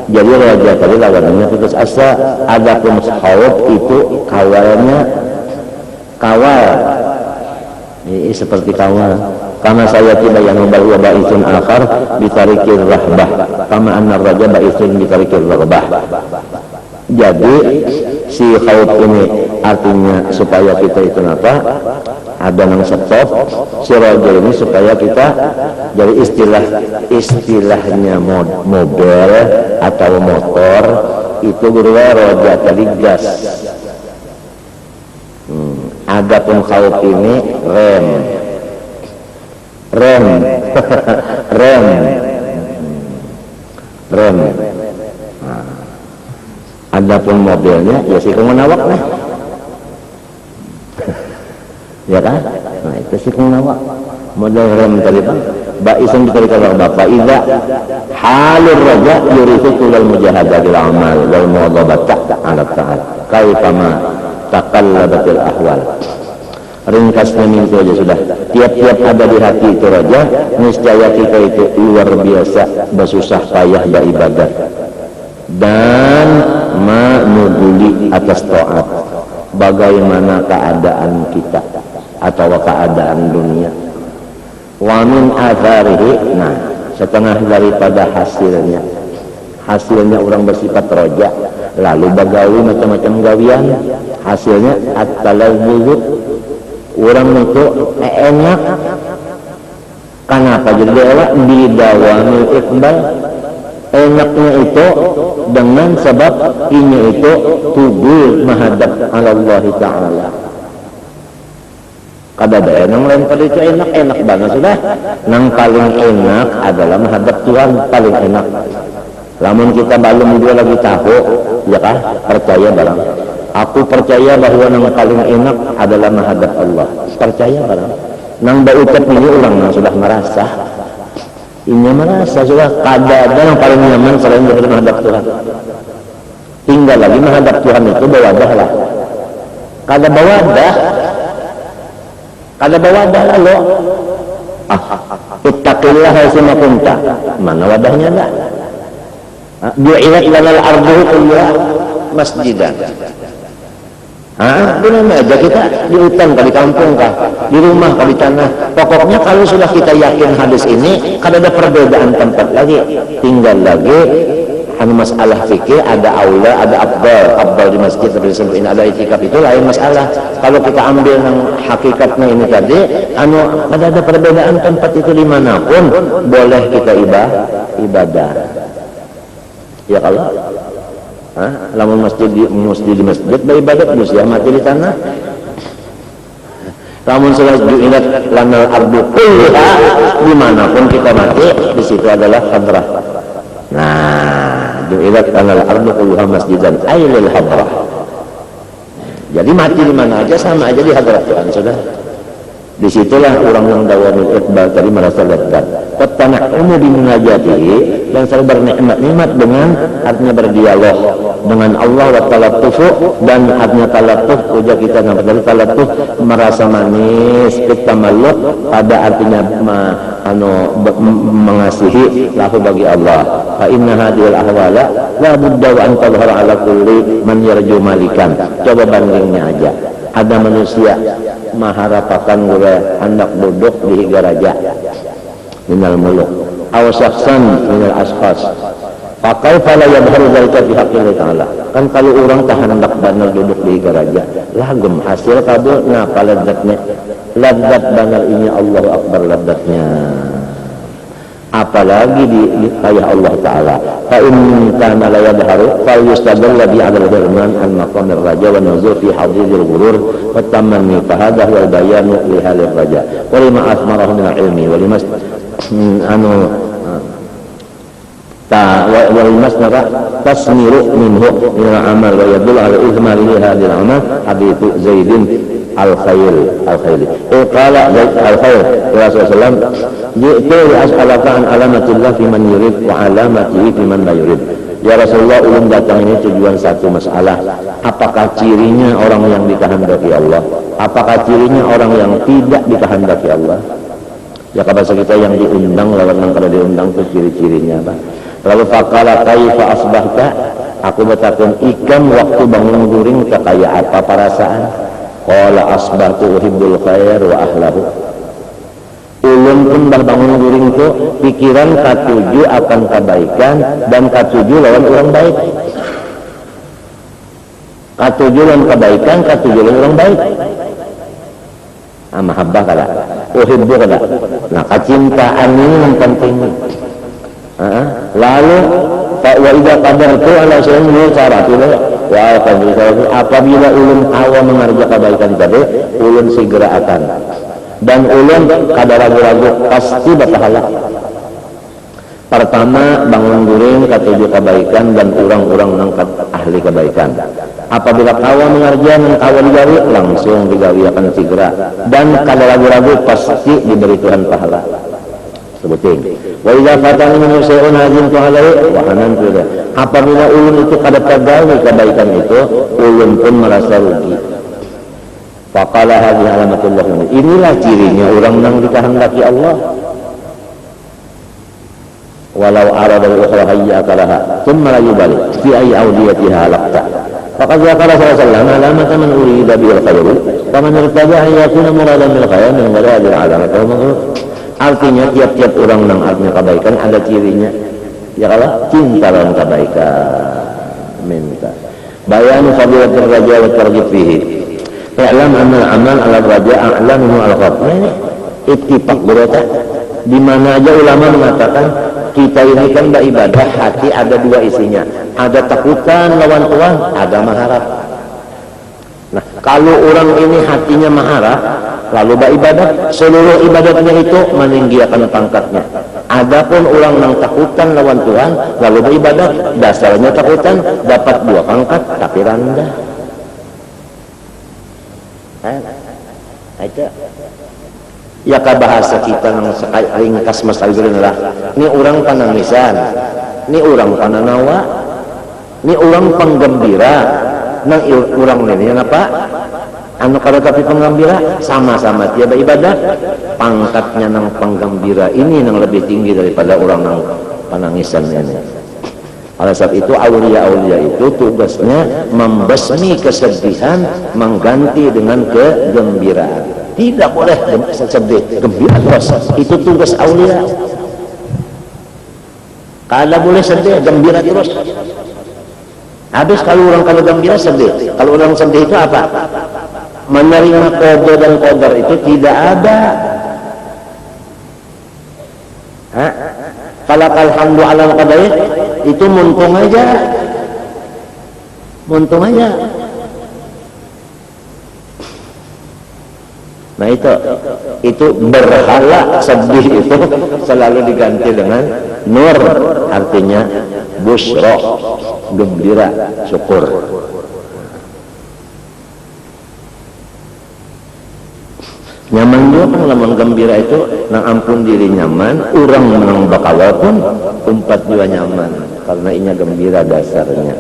Jadi roja tadi lawannya putus asa. Adapun khauf itu kawalnya kawal. Ini seperti kawal. Karena saya tidak yang membawa ba'isun akhar bitarikir rahbah. Kama anna raja ba'isun bitarikir rahbah. Jadi si khauf ini artinya supaya kita itu apa? Ada nang stop. Si raja ini supaya kita jadi istilahnya mobil atau motor itu berdua roja tadi gas. Adapun khauf ini rem. Nah, adapun mobilnya ya si kemenawak lah. Ya kan? Nah itu si kemenawak. Model rem tadi bang. Ba'isun dikalikan bapak idza halur raja yuridu tulal mujahadah bil amal wal muwadhabata ala ta'ala kaifama taqallabatil ahwal. Ringkasnya itu aja sudah. Tiap-tiap ada di hati itu raja, niscaya kita itu luar biasa bersusah payah beribadat dan menuguli atas taat. Bagaimana keadaan kita atau keadaan dunia. Wa min atharihi, nah setengah daripada hasilnya orang bersifat roja, lalu bagawi macam-macam gawian, hasilnya at-talazzuz. Orang itu enak. Kenapa jadi dewa? Bidawamil iqbal. Enaknya itu dengan sebab ini itu tubul menghadap Allah Ta'ala. Kada ada yang lain pada itu enak banget sudah. Yang paling enak adalah menghadap Tuhan, paling enak. Lamun kita belum dua lagi tahu, ya kan? Percaya barang. Aku percaya bahwa yang paling enak adalah menghadap Allah. Percaya barang. Nang baucap ini ulang sudah merasa. Ini merasa sudah kada ada yang paling nyaman selain menghadap Tuhan. Tinggal lagi menghadap Tuhan itu bawadah lah. Kada bawadah lalu. Ittaqillah haitsuma kunta. Mana wadahnya enggak? Ju'ilat lanal ardu kullaha masjidan. Benar aja kita di hutan kah, di kampung kah, di rumah kah, di tanah. Pokoknya kalau sudah kita yakin hadis ini, kan ada perbedaan tempat lagi. Tinggal lagi masalah fikih, ada aula, ada abdal di masjid seperti ini, ada itikaf, itu lain masalah. Kalau kita ambil yang hakikatnya ini tadi, ada perbedaan tempat itu dimanapun boleh kita ibadah. Ya kalau lamun masjid di masjid beribadat musia mati di tanah. Lamun salat ju'ilat lanal ardu kullaha, dimanapun kita mati di situ adalah hadrah. Nah, ju'ilat lanal ardu kullaha masjidan ailil hadrah. Jadi mati di mana aja sama aja di hadrah Tuhan sudah. Disitulah orang yang dawamil iqbal tadi merasa lekat. Watana'umu bimunajatihi, dan selalu bernikmat-nikmat dengan artinya berdialog dengan Allah, wa talattufu, dan artinya talatuf ujar kita nampak dari talatuf merasa manis, bitamalluk pada artinya mengasihi lahu bagi Allah. Fa inna hadhil ahwala la budda wa an tadhhara ala kulli man yarju malikan. Coba bandingnya aja. Ada manusia maharapakan gue hendak duduk di higa raja minal muluk aw syakhsan minal asfas pakai fala yadharu dzalika fi haqqillah ta'ala. Kan kalau orang tak hendak benar duduk di higa raja lagem hasil kabul ngapa lezatnya lezat benar ini Allahu akbar lezatnya, apalagi di ayah Allah Ta'ala. Fa in kana la yadharu fa yustadalla bi adal firman an maqamir raja wa nuzul fi hadidil ghurur wa tamanni fa hadha huwa bayanu li halir raja wa lima asmarahu min al-ilmi wa limas tasmiru minhu min al-amal wa yadullu ala ihmali hadhihi al-amal hadithu Zaidin al-khayl qala Zaid al-khayl Rasulullah ji'tu as'alaka an alamatillah fi man yurid wa alamatihi fi man la yurid. Ya Rasulullah, ulun datang ini tujuan satu masalah. Apakah cirinya orang yang dikehendaki Allah? Apakah cirinya orang yang tidak dikehendaki Allah? Ya bahasa kita yang diundang lawan yang kada diundang itu ciri-cirinya apa? Lalu faqala kaifa asbahta? Aku bertakun ikam waktu bangun guring tak kaya apa perasaan? Qala asbahtu uhibbul khair wa ahlahu. Ulun pun bah bangun guring itu pikiran katuju akan kebaikan dan katuju lawan orang baik. Katuju lawan kebaikan, katuju lawan orang baik. Mahabbah kada, uhibbu kada. Nah, kecintaan ini yang penting. Lalu wa idza qadartu ala syai'in min syaratihi wa apabila ulun awam mengerjakan kebaikan tadi, ulun segera akan. Dan ulun kada ragu-ragu pasti berpahala. Pertama bangun guring katuju kebaikan dan orang-orang nangkat ahli kebaikan. Apabila kawa mengerjakan kawa digawi langsung digawi akan segera dan kada ragu-ragu pasti diberi Tuhan pahala. Sebutin. Wa idza fatani min syai'in azimtu alaihi wa hanantu. Apabila ulun itu kada tergawi kebaikan itu, ulun pun merasa rugi. Faqala hadhihi alamatullah. Inilah cirinya orang yang dikehendaki Allah. Walau arada al-ukhra hayyaka laha thumma la yubali fi ayyi awdiyatiha laqta. Faqad zakara sallallahu alaihi wasallam alamata man urida bil khair faman irtada an yakuna muradan bil khair min ghairi al-alamat wal maghrur. Artinya tiap-tiap orang yang artinya kebaikan ada cirinya. Ya kalau cinta dan kebaikan minta. Bayanu fadilatul raja wa targhib fihi. I'lam anna al-amal ala raja a'lamu al-khawf. Ini ittifaq berota di mana aja ulama mengatakan kita ini kan beribadah hati ada dua isinya, ada takutan lawan Tuhan, ada mengharap. Nah, kalau orang ini hatinya mengharap lalu beribadah, seluruh ibadatnya itu meninggikan pangkatnya. Adapun orang yang takutan lawan Tuhan lalu beribadah, dasarnya takutan dapat dua pangkat tapi rendah. Itu ya bahasa kita yang ringkas masalah adalah ini orang panangisan, ini orang pananawa, ini orang penggembira, nang orang ini apa? Anu kada tapi penggembira sama-sama dia beribadah, pangkatnya nang penggembira ini yang lebih tinggi daripada orang nang panangisan ini. Oleh sebab itu aulia-aulia itu tugasnya membasmi kesedihan, mengganti dengan kegembiraan. Tidak boleh sedih, gembira terus. Itu tugas aulia. Kalau boleh sedih, gembira terus. Habis kalau orang kalau gembira sedih. Kalau orang sedih itu apa? Menerima qada dan qadar itu tidak ada. Falakal hamdu alal qadai itu muntung aja. Muntung aja. Nah itu berhala sedih itu selalu diganti dengan nur, artinya busra, gembira, syukur. Nyaman juga kan lamun gembira itu nang ampun diri nyaman, orang menang bakawal pun umpat juga nyaman karena inya gembira dasarnya.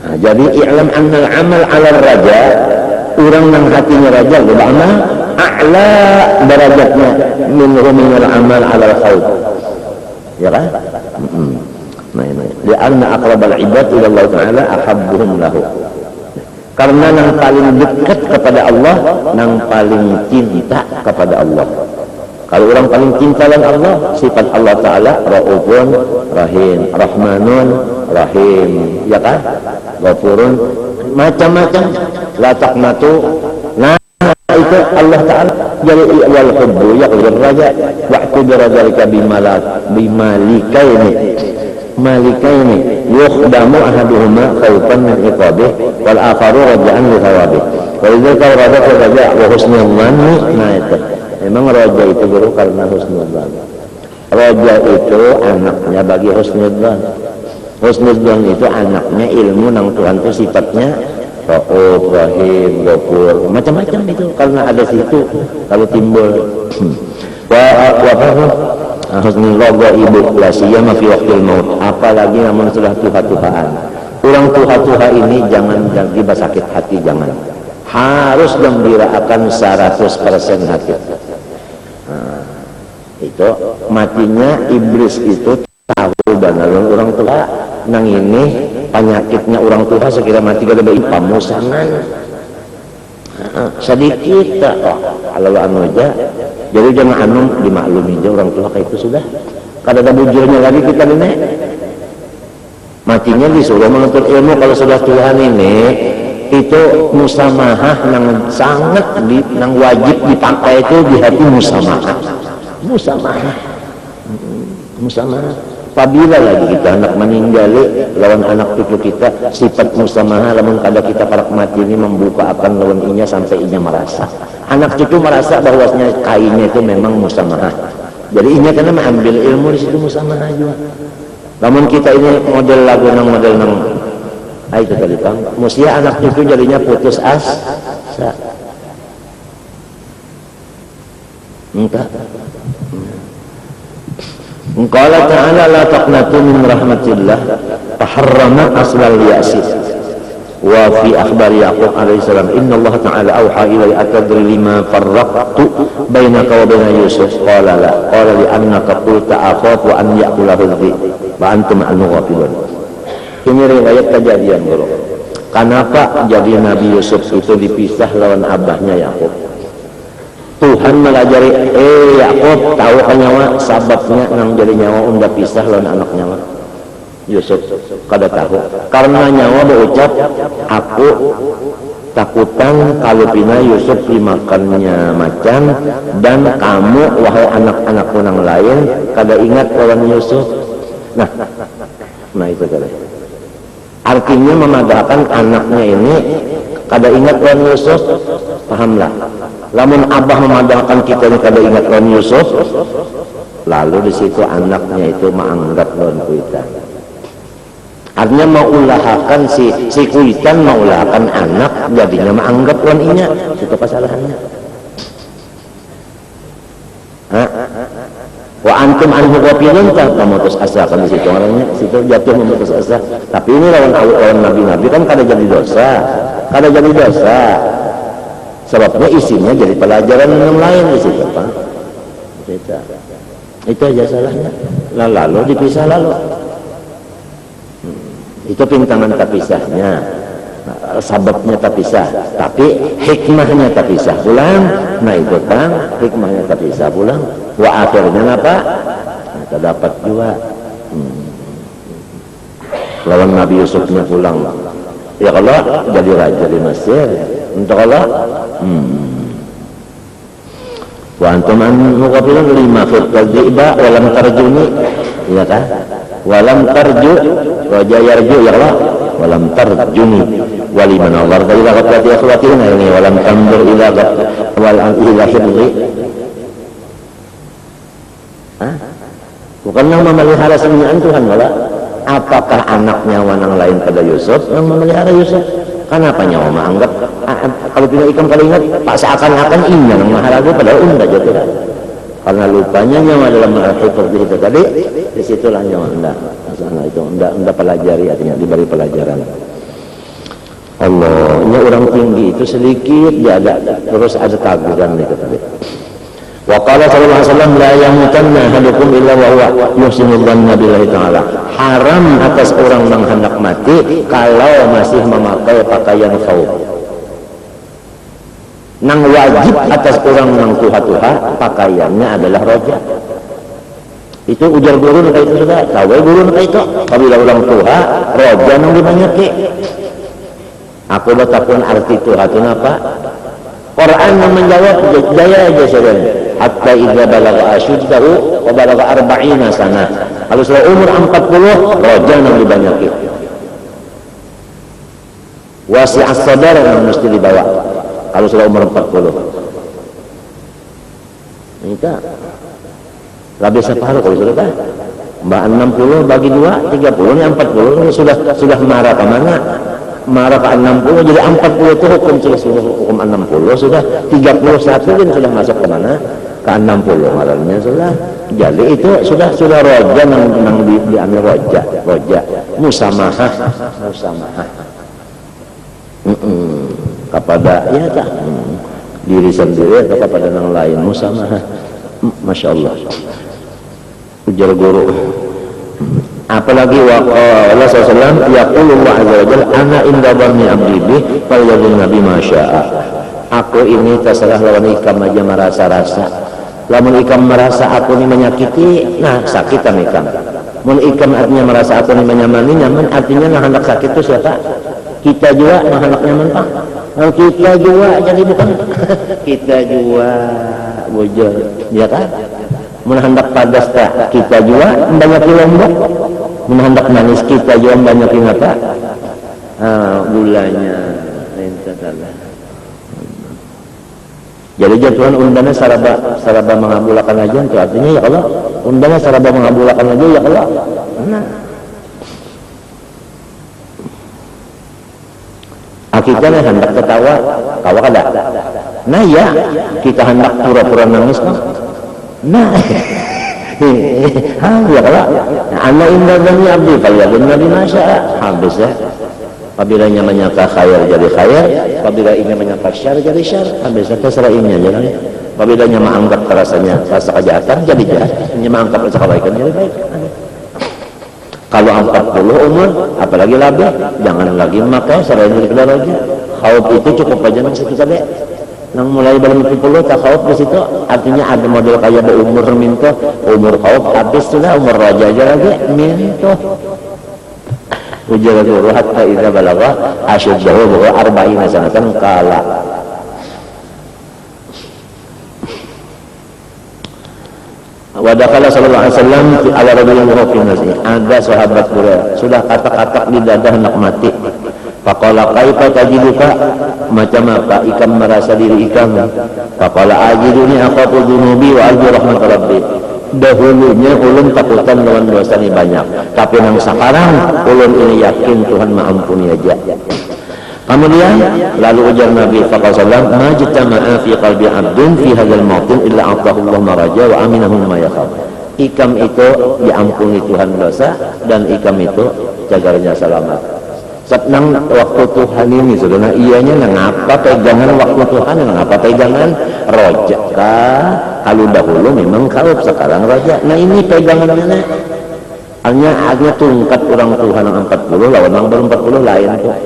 Nah, jadi i'lam annal amal 'ala raja, orang yang hatinya raja beramal a'la derajatnya minhu minal amal 'ala al-khawf. Ya kan? Nah, li'anna aqrabal ibad ila Allah Ta'ala ahabbuhum lahu. Karena yang paling dekat kepada Allah, yang paling cinta kepada Allah. Kalau orang paling cinta dengan Allah, sifat Allah Ta'ala Ra'ufun Rahim, Rahmanun Rahim, ya kan? Ghafurun, macam-macam. La taqnatu. Nah, itu Allah Ta'ala jadi wal hubbu yaqdir raja wa'tu biradzalika bimalikaini malikaini yukhdamu ahaduhuma khawfan min iqabih wal akharu raja'an li thawabih. Wa idza tawrada raja wa husnul dhanni. Nah itu memang raja itu guru karena husnul dhan. Raja itu anaknya bagi husnul dhan. Husnul dhan itu anaknya ilmu nang Tuhan itu sifatnya Ra'uf, Rahim, Ghafur, macam-macam itu karena ada situ kalau timbul husnul raga ibu lasiyama fi waqtil maut, apalagi namun sudah tuha-tuhaan. Orang tuha-tuha ini jangan lagi sakit hati, jangan. Harus gembira akan 100% hati. Itu matinya iblis itu tahu dan orang tua nang ini penyakitnya orang tua sekira mati kada baik pamusangan sedikit kalau anu aja jadi jangan anu dimaklumi aja orang tua kayak itu sudah kada ada bujurnya lagi kita nenek matinya disuruh menuntut ilmu kalau sudah Tuhan ini itu musamahah nang sangat nang wajib dipakai itu di hati musamahah apabila lagi kita anak meninggali lawan anak cucu kita sifat musamahah lamun kada kita parak mati ini membuka akan lawan inya sampai inya merasa anak cucu merasa bahwasanya kainnya itu memang musamahah jadi inya kena mengambil ilmu di situ musamahah juga lamun kita ini model lagu nang itu tadi Bang musia anak cucu jadinya putus asa entah Qala ta'ala la taqnatu min rahmatillah taharrama aslal ya'si wa fi akhbar Yaqub alaihi salam innallaha ta'ala auha ilayya atadri lima farraqtu bainaka wa baina Yusuf qala la qala li annaka qulta akhaf wa an ya'kulahu dhi wa antum al-mughafilun ini riwayat kejadian bro kenapa jadi Nabi Yusuf itu dipisah lawan abahnya Yaqub Tuhan melajari Yaqub tahu kan nyawa sababnya nang jadi nyawa unda pisah lawan anak nyawa Yusuf kada tahu karena nyawa berucap aku takutan kalau pina Yusuf dimakannya macan dan kamu wahai anak-anakku nang lain kada ingat lawan Yusuf nah itu kada artinya memadahkan anaknya ini kada ingat lawan Yusuf pahamlah lamun abah memadahkan kita ini kada ingat lawan Yusuf lalu di situ anaknya itu menganggap lawan kita artinya maulahakan si kuitan maulahakan anak jadinya menganggap lawan inya itu kesalahannya wa antum anhu ghafilun memutus asa kan di situ orangnya situ jatuh memutus asa tapi ini lawan nabi-nabi kan kada jadi dosa sebabnya isinya jadi pelajaran yang lain di situ Pak itu aja salahnya lalu dipisah lalu itu pintangan terpisahnya sababnya terpisah tapi hikmahnya terpisah pulang nah itu kan hikmahnya terpisah pulang wa akhirnya apa terdapat juga lawan Nabi Yusufnya pulang ya kalau jadi raja di Mesir untuk Allah wa antum an muqabilun lima fitadhiba walam tarjuni ya kan walam tarju raja yarju ya Allah walam tarjuni waliman Allah ila qatati akhwatina ini walam tandur ila ila hibri bukan yang memelihara sembilan Tuhan wala apakah anaknya wanang lain pada Yusuf yang memelihara Yusuf kenapa nyawa menganggap kalau tidak ikan kalau ingat pak seakan-akan ini yang maharaga padahal unda jatuh karena lupanya nyawa dalam arti seperti itu tadi disitulah nyawa unda masalah itu unda pelajari artinya diberi pelajaran Allah ini orang tinggi itu sedikit dia ada terus ada taguran itu tadi wa qala sallallahu alaihi wasallam la yamutanna ahadukum illa wa huwa yuhsinu dhanna billahi ta'ala haram atas orang yang hendak mati kalau masih memakai pakaian thawb nang wajib atas orang yang tuha-tuha pakaiannya adalah roja itu ujar guru kayak itu sudah tahu guru kayak itu apabila orang tuha roja nang dimanyaki aku betapun arti tuha itu apa Quran yang menjawab jaya aja saudara hatta idza balagha ashuddahu wa balagha 40 sana kalau sudah umur 40 roja yang dibanyaki wasi'as sadar yang mesti dibawa kalau sudah umur 40 itu lebih separuh kalau sudah kan mbak 60 bagi 2 30 ini 40 ini sudah marah kemana marah ke 60 jadi 40 itu hukum hukum 60 sudah 31 kan sudah masuk ke mana ke 60 marahnya sudah jadi itu sudah roja yang diambil roja musamahah kepada ya tak diri sendiri atau kepada yang lain musamahah Masya Allah. Ujar guru. Apalagi Allah SAW yaqulullah azza wa jalla ana inda dhanni abdi bi falyadhun nabi masya'a. Aku ini terserah lawan ikam aja merasa-rasa. Lamun ikam merasa aku ini menyakiti, nah sakitan ikam. Mun ikam artinya merasa aku ini menyamani, nyaman artinya nah hendak sakit itu siapa? Kita juga nah hendak nyaman Pak. Nah, kita juga jadi bukan kita juga bujur, ya kan? Mun hendak padas tak kita juga banyak lombok. Mun hendak manis kita juga banyak apa? Gulanya. Jadi Tuhan undana saraba mengabulkan aja itu artinya ya Allah undana saraba mengabulkan aja ya Allah. Nah. Kita hendak ketawa, kawa kada. Nah ya, kita hendak pura-pura nangis kan. Nah. Ya Allah. Ana inda dhanni abdi falyadhun nabi masya'a. Habis ya. Apabila nya menyangka khair jadi khair, apabila ini menyangka syar jadi syar, habis terserah ini aja kan. Apabila nya menganggap rasanya rasa kejahatan jadi jahat, nya menganggap rasa kebaikan jadi baik. Kalau 40 umur, apalagi labih, jangan lagi memakai selain daripada raja. Khauf itu cukup aja nang situ tadi. Nang mulai dalam 70 tak khauf di situ, artinya ada model kayak umur minto, umur khauf habis sudah umur raja aja lagi minto. Ujar guru hatta idza balagha ashuddahu wa 40 sanatan qala wa dakhala sallallahu alaihi wasallam ala rajulin fi nasi. Ada sahabat Hurairah sudah katak-katak di dada hendak mati. Faqala kaifa tajiduka, macam apa ikam merasa diri ikam? Faqala ajiduni akhafu dhunubi wa arju rahmat rabbi. Dahulunya ulun takutan lawan dosa ini banyak, tapi yang sekarang ulun ini yakin Tuhan mengampuni aja. Kemudian lalu ujar Nabi sallallahu alaihi wasallam, "Majtama'a fi qalbi 'abdin fi hadzal mawtin illa atahu Allah maraja wa aminahu ma yakhaf." Ikam itu diampuni Tuhan dosa dan ikam itu jagarnya selamat. Senang waktu Tuhan ini saudara, ianya ngapa pegangan waktu Tuhan, ngapa pegangan roja kah? Kalau dahulu memang khauf, sekarang raja. Nah ini pegangannya hanya tungkat orang Tuhan yang 40 lawan yang baru 40 lain tuh.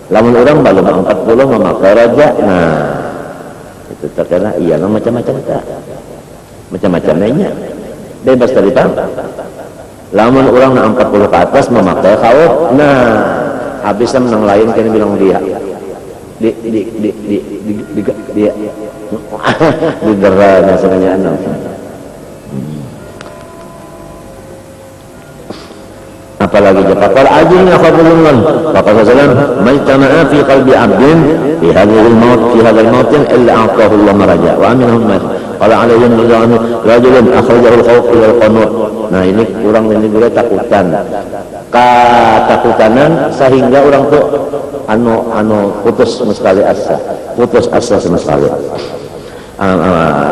Lawan orang baru 40 memakai raja. Nah itu terkena iya macam-macam tak, macam-macam lainnya bebas dari pang. Lawan orang yang 40 ke atas memakai khauf. Nah habisnya menang lain kan bilang dia di dera masalahnya anak. Apalagi jepakal ajilnya fadlullah faqala sallam majtama'a fi qalbi 'abdin fi hadhil mautin illa a'tahu Allah maraja wa aminahum ma qala alaihi rajulun akhrajahu al-khawf ila al-qanut. Nah ini kurang ini boleh takutan ketakutan sehingga orang tuh putus asa sama sekali.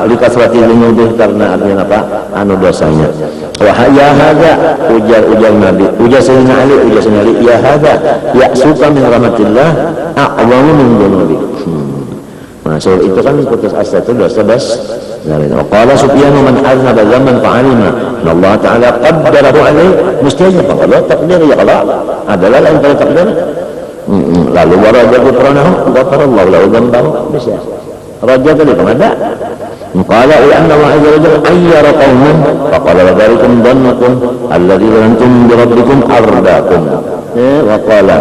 Likaswati menuduh karena artinya apa? Dosanya. Wahaya hadza ujar Nabi, ujar Sayyidina Ali, ya hadza ya'suka min rahmatillah a'zamu min dhunubi. Nah, soal itu kan putus asa itu dosa besar. Qala Sufyan man aznaba dhanban fa'alima Allah Ta'ala qaddarahu alaihi mustahil. Kalau takdir ya Allah adalah lain pada takdir. Lalu waraja quranahu ghafarallahu lahu dhanbahu bisa. Raja tadi ada. Qala anna Allah azza wa jalla ayyara qauman faqala dzalikum dhannukum alladzi dhanantum bi rabbikum ardaakum. Wa qala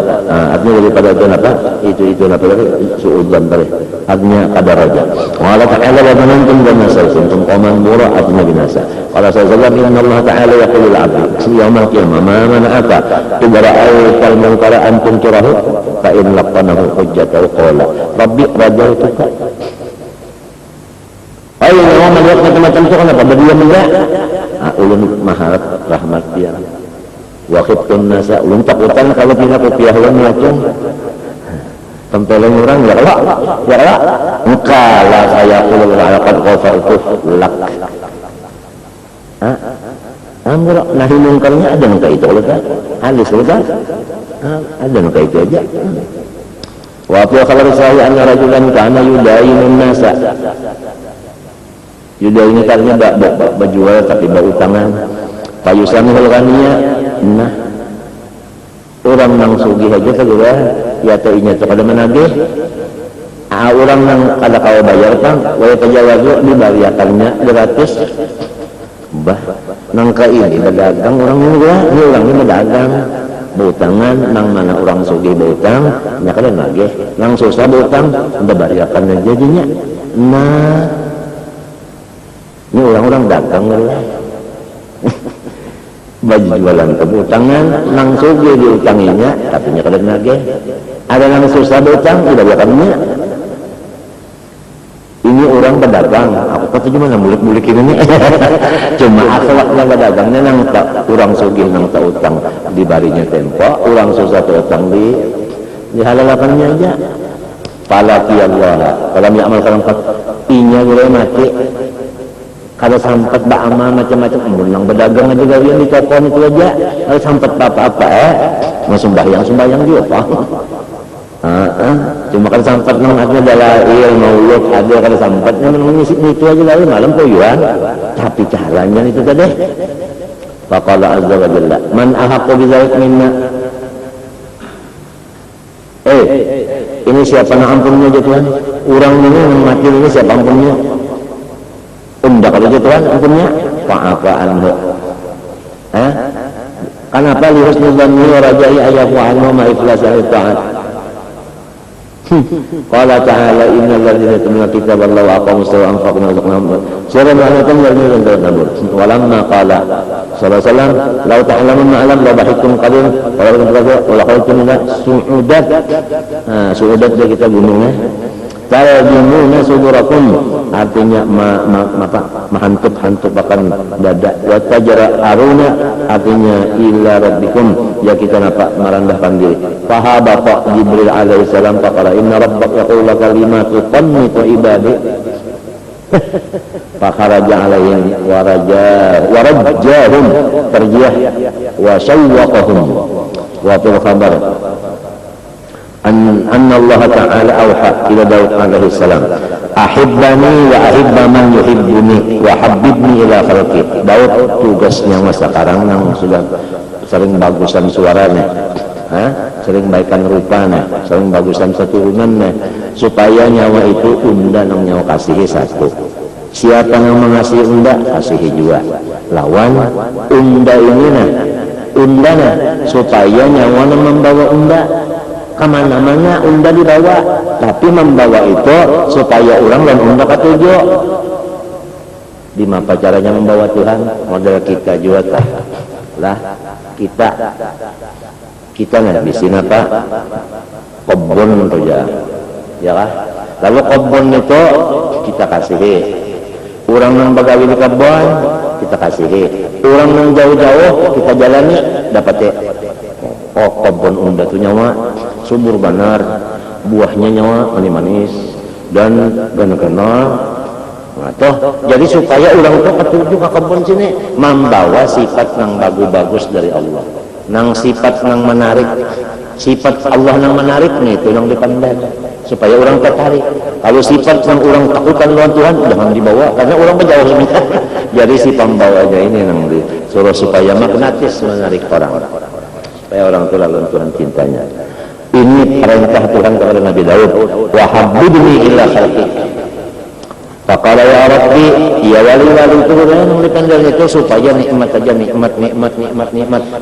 artinya daripada itu apa? Itu apa tadi? Suudzan tadi. Artinya kadar raja. Wa ta'ala wa dhanantum dhanasaitum qauman mura artinya binasa. Qala sallallahu inna Allah ta'ala yaqulu al-'abd yawmal qiyamah ma mana'aka idza ra'aytal munkara an tunkirahu fa in laqanahu hujjatahu qala rabbi rajautuka. Ayo orang melihat macam-macam itu kenapa? Berdiam enggak? Ulun maharap rahmat dia. Wa khifun nasa, ulun takutan kalau pindah kopiah ulun ngacung. Tempeleng orang ya Allah. Engkala saya qul laqad ghafartu lak. Amr nahi mungkarnya ada muka itu Allah kan? Halis kan? Ada muka itu aja. Wa fi khabar sahih anna rajulan kana yudainun nasa Juda ini karena berjual tapi berutangan. Payusan hulganiya, nah orang nang sugih aja segera ya teuinya teu kada menagih. Orang nang kada kawa bayar tang, waya tajawazu dibariakannya gratis. Bah, nang ka ini berdagang orang ini gua, ini orang ini berdagang. Butangan nang mana orang sugih berutang, nya kada nagih. Nang susah berutang, dibariakannya jadinya. Nah, ini orang-orang dagang lah. Baju jualan kebutangan, nang sugih diutanginya, tapi nya kada nagih. Ada nang susah berutang, dibariakannya. Ini orang pedagang, aku kata gimana bulik-bulik ini nih. Cuma akhlaknya pedagangnya nang tak orang sugih nang tak utang dibarinya tempo, orang susah tak utang di halalakannya aja. Falaki Allah, kalau amal sampat inya boleh mati. Kalau sampat ba'amal macam-macam, nang pedagang aja galian di toko itu aja. Kalau sampat apa-apa mau sembahyang juga pak. Cuma kan sampat nang ada dalail maulud ada kalau sampatnya mengisi itu aja lalu malam poyuan tapi caranya itu tadi faqala azza wa jalla man ahaqqu bidzalik minna ini siapa yang ampunnya aja Tuhan orang ini yang mati ini siapa ampunnya undak aja Tuhan ampunnya fa'afa anhu kenapa lihusnul dhanni wa rajai ayafu anhu ma iflasal ta'at Qala ta'ala innal ladzina yatluna kitaballahi wa aqamus salata wa anfaqu mimma razaqnahum sirran wa alaniatan yarjuna taqabbur walamma qala sallallahu alaihi wasallam law ta'lamunna alam la bahittum qalil wa la kuntum la qultum la su'udat su'udat dia kita gunungnya tarjumuna sudurakum artinya hantup akan dada wa tajra aruna artinya ila rabbikum ya kita nampak merendahkan diri fahabata Jibril alaihi salam faqala inna rabbaka yaqulu kalimatu tanmitu ibadi fakharaja alaihim wa rajahum tarjih wa syawwaqahum wa fil khabar anna Allah ta'ala awha ila Daud alaihi salam ahibbani wa ahibba man yuhibbuni wa habibni ila khalqi. Daud tugasnya sekarang yang sudah sering bagusan suaranya sering baikan rupanya sering bagusan keturunannya supaya nyawa itu unda nang nyawa kasihi satu siapa yang mengasihi unda kasihi juga lawan unda ini unda supaya nyawa membawa unda kemana-mana unda dibawa tapi membawa itu supaya orang dan unda ketuju di mana caranya membawa Tuhan model kita juga lah kita ngabisin apa kebun saja ya lah lalu kebun itu kita kasihi orang yang bagawi di kebun kita kasihi orang yang jauh-jauh kita jalani dapat kebun unda itu nyawa subur benar buahnya nyawa manis-manis dan kenal jadi supaya orang itu ketuju ke kebun sini membawa sifat yang bagus-bagus dari Allah nang sifat yang menarik sifat Allah yang menarik nih itu yang dipandang supaya orang tertarik kalau sifat yang orang takutkan lawan Tuhan jangan dibawa karena orang berjauh sebentar jadi si pembawanya ini yang disuruh supaya magnetis menarik orang supaya orang itu lalu Tuhan cintanya ini perintah Tuhan kepada Nabi Daud wa habibni ila khalqi faqala ya rabbi ya wali-wali itu yang dipandang itu supaya nikmat aja nikmat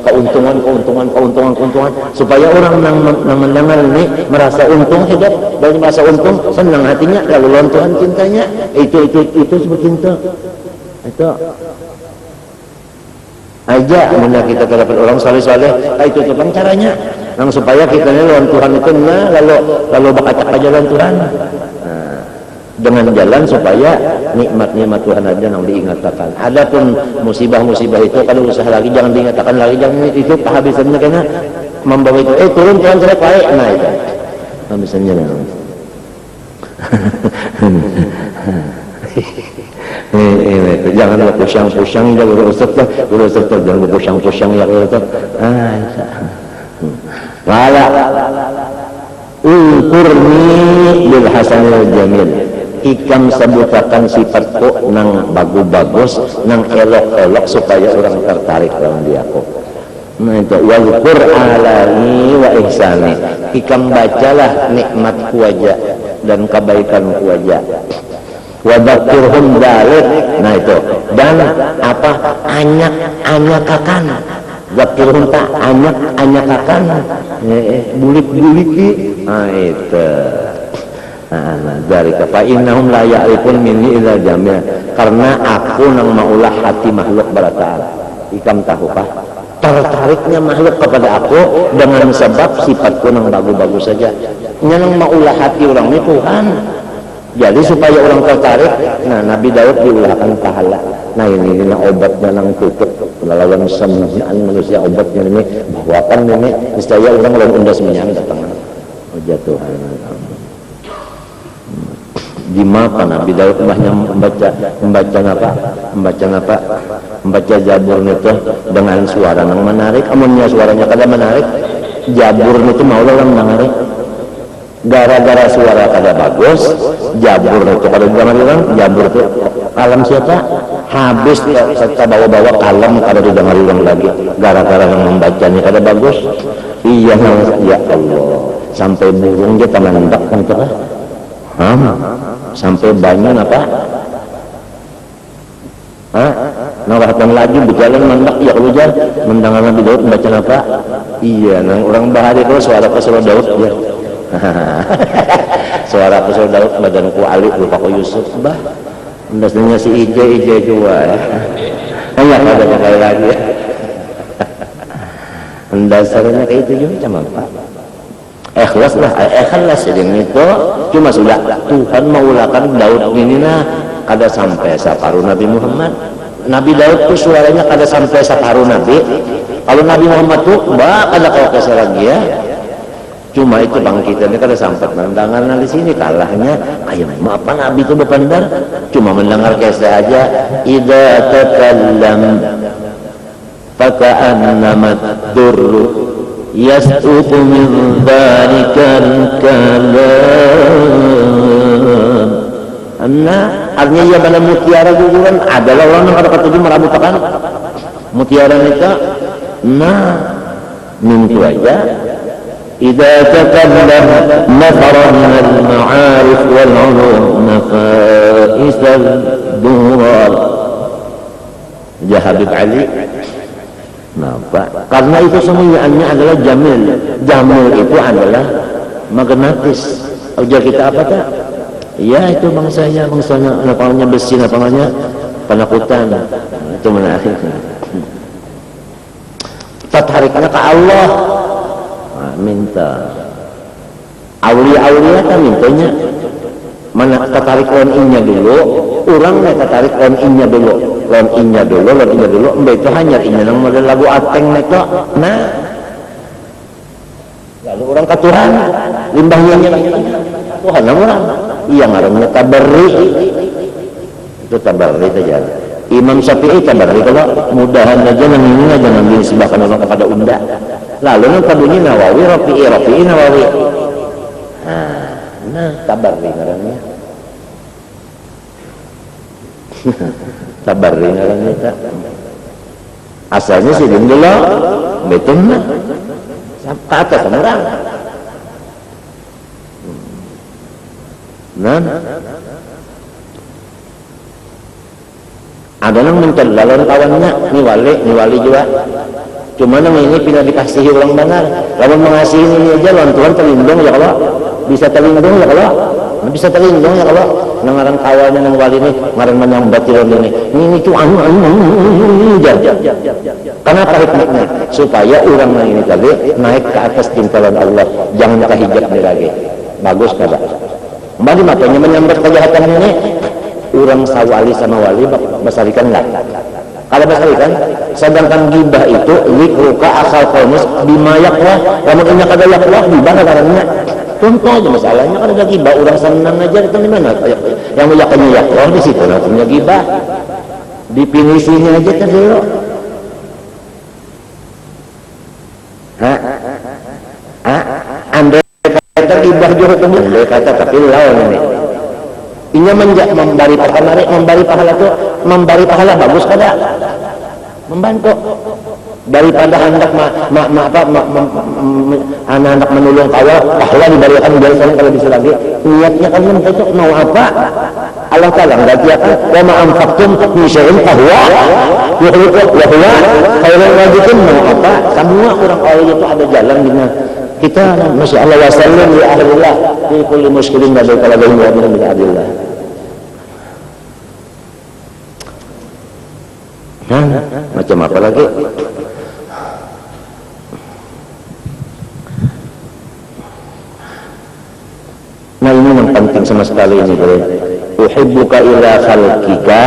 keuntungan supaya orang yang mendengar ini merasa untung hidup dan merasa untung senang hatinya lalu lawan Tuhan cintanya itu sebut cinta itu aja mana kita dapat orang saleh-saleh itu bang caranya nang supaya kita ini lawan Tuhan itu lalu bakacak aja lawan Tuhan dengan jalan supaya nikmat-nikmat Tuhan aja yang diingatkan adapun musibah-musibah itu kalau usaha lagi jangan diingatkan lagi jangan itu kehabisannya karena membawa itu turun Tuhan saya baik nah itu kehabisannya jangan pusang-pusang jangan Ustaz jangan pusang-pusang ya Ustaz wala ulkurni bil hasanil jamil ikam sebutakan sifatku nang bagus nang elok supaya orang tertarik dalam diaku. Nah itu wazkur alani wa ihsani, ikam bacalah nikmatku aja dan kebaikanku aja. Wadzakirhum dzalik, nah itu, dan apa anyakakan, zakirhum ta anyakakan, bulik-buliki, nah itu. Nah, dari fa innahum la ya'rifun minni illa jamil, karena aku nang maulah hati makhluk barataan. Ikam tahu kah? Tertariknya makhluk kepada aku dengan sebab sifatku nang bagus-bagus saja. Nang maulah hati orang ini Tuhan. Jadi supaya orang tertarik, nah Nabi Daud diulahkan pahala. Nah ini obatnya nang tutup melawan sembilan manusia, obatnya ini bahwakan ini niscaya orang lain undas menyang datang. Oh Tuhan. Di mapa Nabi Daud membaca Zabur itu dengan suara yang menarik. Amunnya suaranya kada menarik, Zabur itu mau orang menarik. Gara-gara suara kada bagus, Zabur itu kada didengar orang. Zabur itu kalam siapa? Habis serta bawa-bawa kalam kada didengar orang lagi. Gara-gara yang membacanya kada bagus. Iya ya Allah, sampai burung dia taman hendak kan itu lah. Sampai banyak apa? Nawahkan lagi berjalan mendak ya hujan mendengar Nabi Daud membaca apa? Iya, nang orang bahari itu suara Rasul Daud ya. Suara Rasul Daud badanku Ali lupa ku Yusuf bah. Mendasnya si Ije juga ya. Hanya ada pakai lagi. Mendasarnya kayak itu juga sama Pak. Ikhlas ini itu cuma sudah Tuhan maulakan Daud ini kada sampai separuh Nabi Muhammad. Nabi Daud itu suaranya kada sampai separuh Nabi. Kalau Nabi Muhammad tuh kada kau kesal lagi ya. Cuma itu bang kita ini kada sampai mendengar di sini kalahnya. Ayo apa Nabi itu berpandar? Cuma mendengar kisah aja. Idza takallam faka'annama durru yas'uqu min dhalikal kalam. Artinya ia pada mutiara guguran adalah orang yang ada ketujuh merabutakan mutiara itu. Nah minggu aja idza takallam nafara min al-ma'arif wal-'ulum nafa'is al-durar. Habib Ali. Nah, Pak, karena itu semuanya adalah jamil. Jamil itu adalah magnetis. Ujar kita apa tak? Ya itu bangsanya napalnya besi, napalnya penakutan. Itu menarik. Tertariknya ke Allah. Nah, minta. Aulia kan mintanya. Mana tertarik lawan inya dulu, orang tertarik lawan inya dulu. Lawan inya dulu, mbak itu hanya inya nang model lagu ateng itu. Nah, lalu orang katuran, limbahnya Tuhan orang. Iya ngarannya tabarri. Itu tabarri saja. Imam Syafi'i tabarri kalau mudahan aja nang ini aja nang disebahkan orang kepada unda. Lalu nang kabunyi Nawawi, Rafi'i Nawawi. Nah, tabarri ngarannya. Tabarri ngarannya tak. Asalnya sih dulu, betul nah. Kata sama orang. Nah, ada yang mencelalan kawannya, ni wali juga. Cuma yang ini tidak dikasihi orang benar. Kalau mengasihi ini aja, lawan Tuhan terlindung ya kalau bisa terlindung ya kalau bisa terlindung ya kalau ngarang kawannya nang wali ini ngarang menyambat ini itu anu kenapa hikmahnya supaya orang ini tadi naik ke atas timbalan Allah, jangan kehijab lagi. Bagus kada kembali matanya menyambat kejahatan ini orang sawali sama wali besarikan lah. Kalau besarikan sedangkan gibah itu likruka asal konus bima yaklah, namun ini kada yaklah gibah karena contoh aja masalahnya kan ada gibah orang senang aja itu di mana yang yakannya yaklah di situ lah punya gibah definisinya aja kan dulu. Andai kata gibah juga kemudian kata tapi lawan ini Inya memberi pahala itu memberi pahala bagus kada? Membantu daripada hendak hendak menolong kawan pahala diberikan biasanya kalau bisa lagi niatnya kalian itu mau apa? Allah Ta'ala mengatakan wa ma anfaqtum min syai'in fahuwa yukhlifu wa huwa khairul raziqin. Mau apa? Semua orang kaya itu ada jalan gimana kita masya Allah wa sallim li ahlillah fi kulli muskilin wa biqalabihim wa min adillah. Macam apa lagi? Nah ini yang penting sama sekali ini bro. Uhibbuka ila khalqika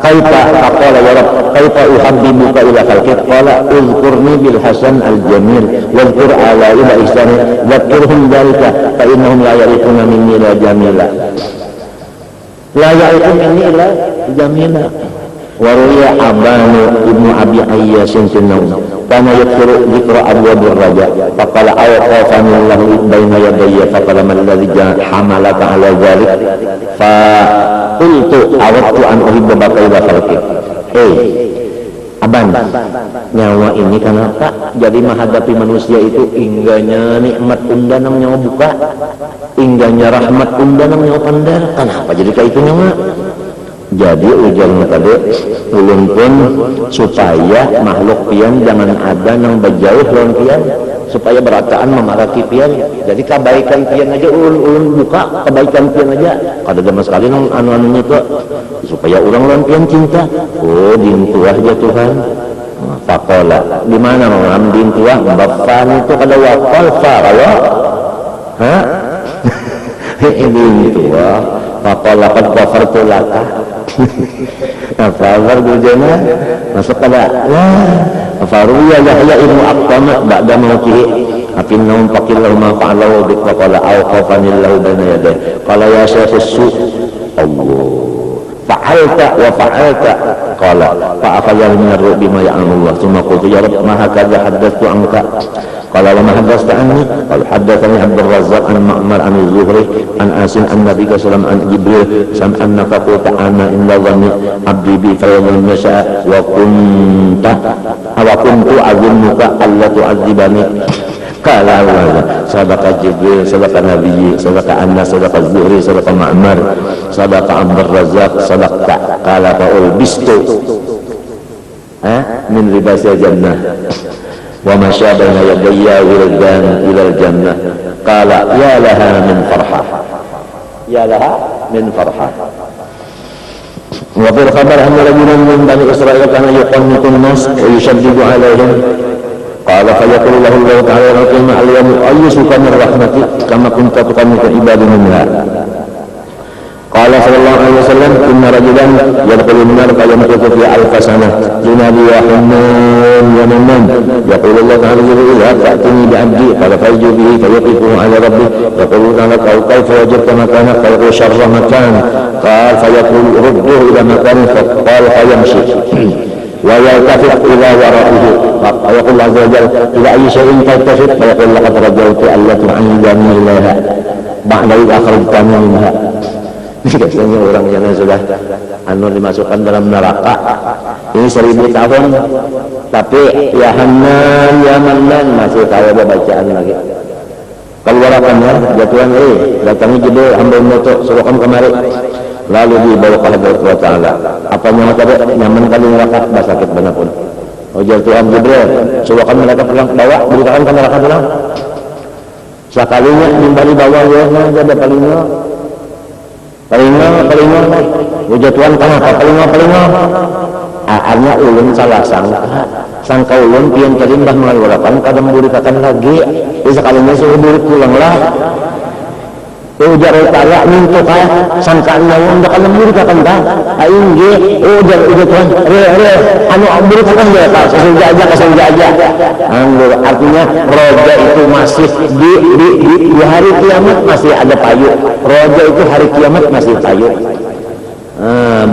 kaifa faqala ya Rabb kaifa uhibbuka ila khalqika qala uzkurni bil hasan al jamil wadhkur ala ila ihsani wadhkurhum dzalika fa innahum la yarithuna minni la jamila la yarithuna minni la jamila. Waruya Abanu ibnu Abi Ayyasin Tinnaum kana yadhkuru dzikra abwaabir raja faqala awqafani Allahu baina yadayya faqala man alladhi hamalaka ala dzalik fa qultu awadtu an uhibbaka ila khalqik. Aban, nyawa ini kenapa jadi menghadapi manusia itu ingganya nikmat unda nang nyawa buka, ingganya rahmat unda nang nyawa pandar. Kenapa jadi kayak itu nyawa? Jadi ujarnya tadi ulun pun supaya makhluk pian jangan ada nang berjauh lawan pian supaya berataan memaraki pian. Jadi kebaikan pian aja ulun buka kebaikan pian aja. Kada sama sekali nang anu-anunya itu supaya orang lawan pian cinta. Oh dintuah aja Tuhan. Faqala di mana mau dintuah bafan itu kada waqal fa kalau dintuah faqala qad ghafartu laka. Fa'awar gujana masuk pada faruya Yahya ibnu Aqtamah ba'da mawtihi afinnaum faqillahu ma fa'alahu biqala awqafanillahu baina yaday qala ya syaikhus Allah fa'alta wa fa'alta qala fa'afayal min ar-rubi ma ya'amullah thumma qultu ya Rabb ma hakadha haddathu anka qala wa ma haddatha anni qala haddathani Abdul Razzaq an Ma'mar an Zuhri an Asim an Nabi sallallahu an Jibril sam annaka qulta ana inda dhanni abdi bi fayadun yasha wa kuntu azunnuka alla tu'adzibani qala wa sadaqa Jibril sadaqa Nabi sadaqa anna sadaqa Zuhri sadaqa Ma'mar sadaqa Abdul Razzaq sadaqa qala fa ulbistu min libasi jannah wa ma syabana yadayya wildan ilal jannah qala ya laha min farhah ya laha min farhah. Wa fil khabar anna rajulan min bani Israil kana yuqannitu an-nas wa yushaddidu alaihim qala fa yaqulu lahu Allah ta'ala rabbana al-yawma ayyusuka min rahmati kama kunta tuqannitu ibadi minha. Qala sallallahu alaihi wasallam inna rajulan yadkhulu an-nar fa yamkutu fi alf sanah yunadi ya Hammam ya Mammam yaqulu Allah ta'ala idza ta'tini bi 'abdi qala fa'ju bihi fa yaqifu 'ala rabbi yaqulu ta'ala kayfa wajadta makana fa yaqulu sharra makan qala fa yaqulu rudduhu ila makani fa qala fa yamshi wa yaltafit ila wara'ihi fa yaqulu azza wa jalla ila ayyi shay'in taltafit fa yaqulu laqad rajawtu alla tu'ayyidani ilaiha ba'da idh akhrajtani minha. Biasanya orang yang sudah dimasukkan dalam neraka ini 1000 tahun tapi ya Hanan ya Manan masih tahu ada bacaan lagi keluarakannya jatuhan datangi Jibril hamba moto suruhkan kemari lalu dibawa ke hadirat Allah Ta'ala apa nyaman tadi nyaman kali neraka bah sakit benar pun ujar Tuhan Jibril suruhkan mereka pulang bawa beritakan ke neraka pulang sekalinya nimbali bawa ya ada palingnya palingo wujud Tuhan kenapa palingo akhirnya ulun salah sangka ulun pian tadi mbah mengeluarkan kadang memberitakan lagi sekalinya suruh diri pulang lah ujar utara minta sangkaan lawan dah kadang memberitakan dah aingge ujar Tuhan anu memberitakan dia tak kesenja aja artinya roja itu masih di hari kiamat masih ada payu roja itu hari kiamat masih payu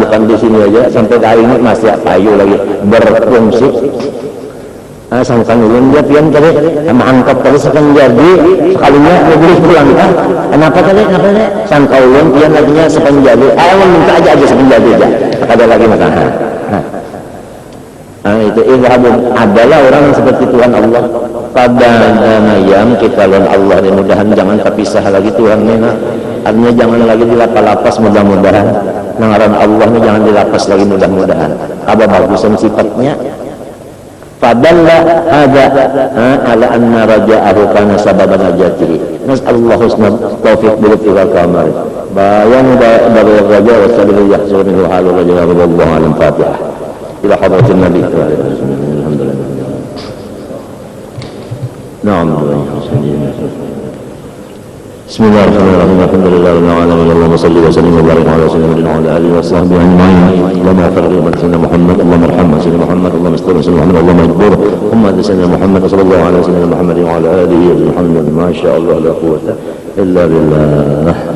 bukan di sini aja sampai hari ini masih payu lagi berfungsi sangkan ulun dia pian tadi angkat terus akan jadi sekalinya boleh pulang kan kenapa tadi sangka ulun pian laginya sepan jadi minta aja sepan jadi aja ada lagi maka itu ilhabun adalah orang seperti Tuhan Allah pada ayam kita lawan Allah mudah-mudahan jangan terpisah lagi Tuhan ini artinya jangan lagi dilapas mudah-mudahan ngaran Allah ini jangan dilapas lagi mudah-mudahan apa bagusan sifatnya fadalla ada ala anna raja'ahu kana sababan najatihi nas'alullah husnul taufiq bil wal kamal bayan dari raja wa sallallahu yahzunu halu raja wallahu alam fatihah ila hadratin nabi alhamdulillah na'am bismillahirrahmanirrahim alhamdulillahil alamin allahumma salli wa sallim wa barik ala sayyidina wa ala alihi wa sahbihi ajma'in allahumma farri man sayyidina muhammad allahumma arham sayyidina muhammad allahumma istur sayyidina muhammad allahumma ajbur umma sayyidina muhammad sallallahu alaihi wa sallam muhammad wa ala alihi wa sahbihi ma sha Allah la quwwata illa billah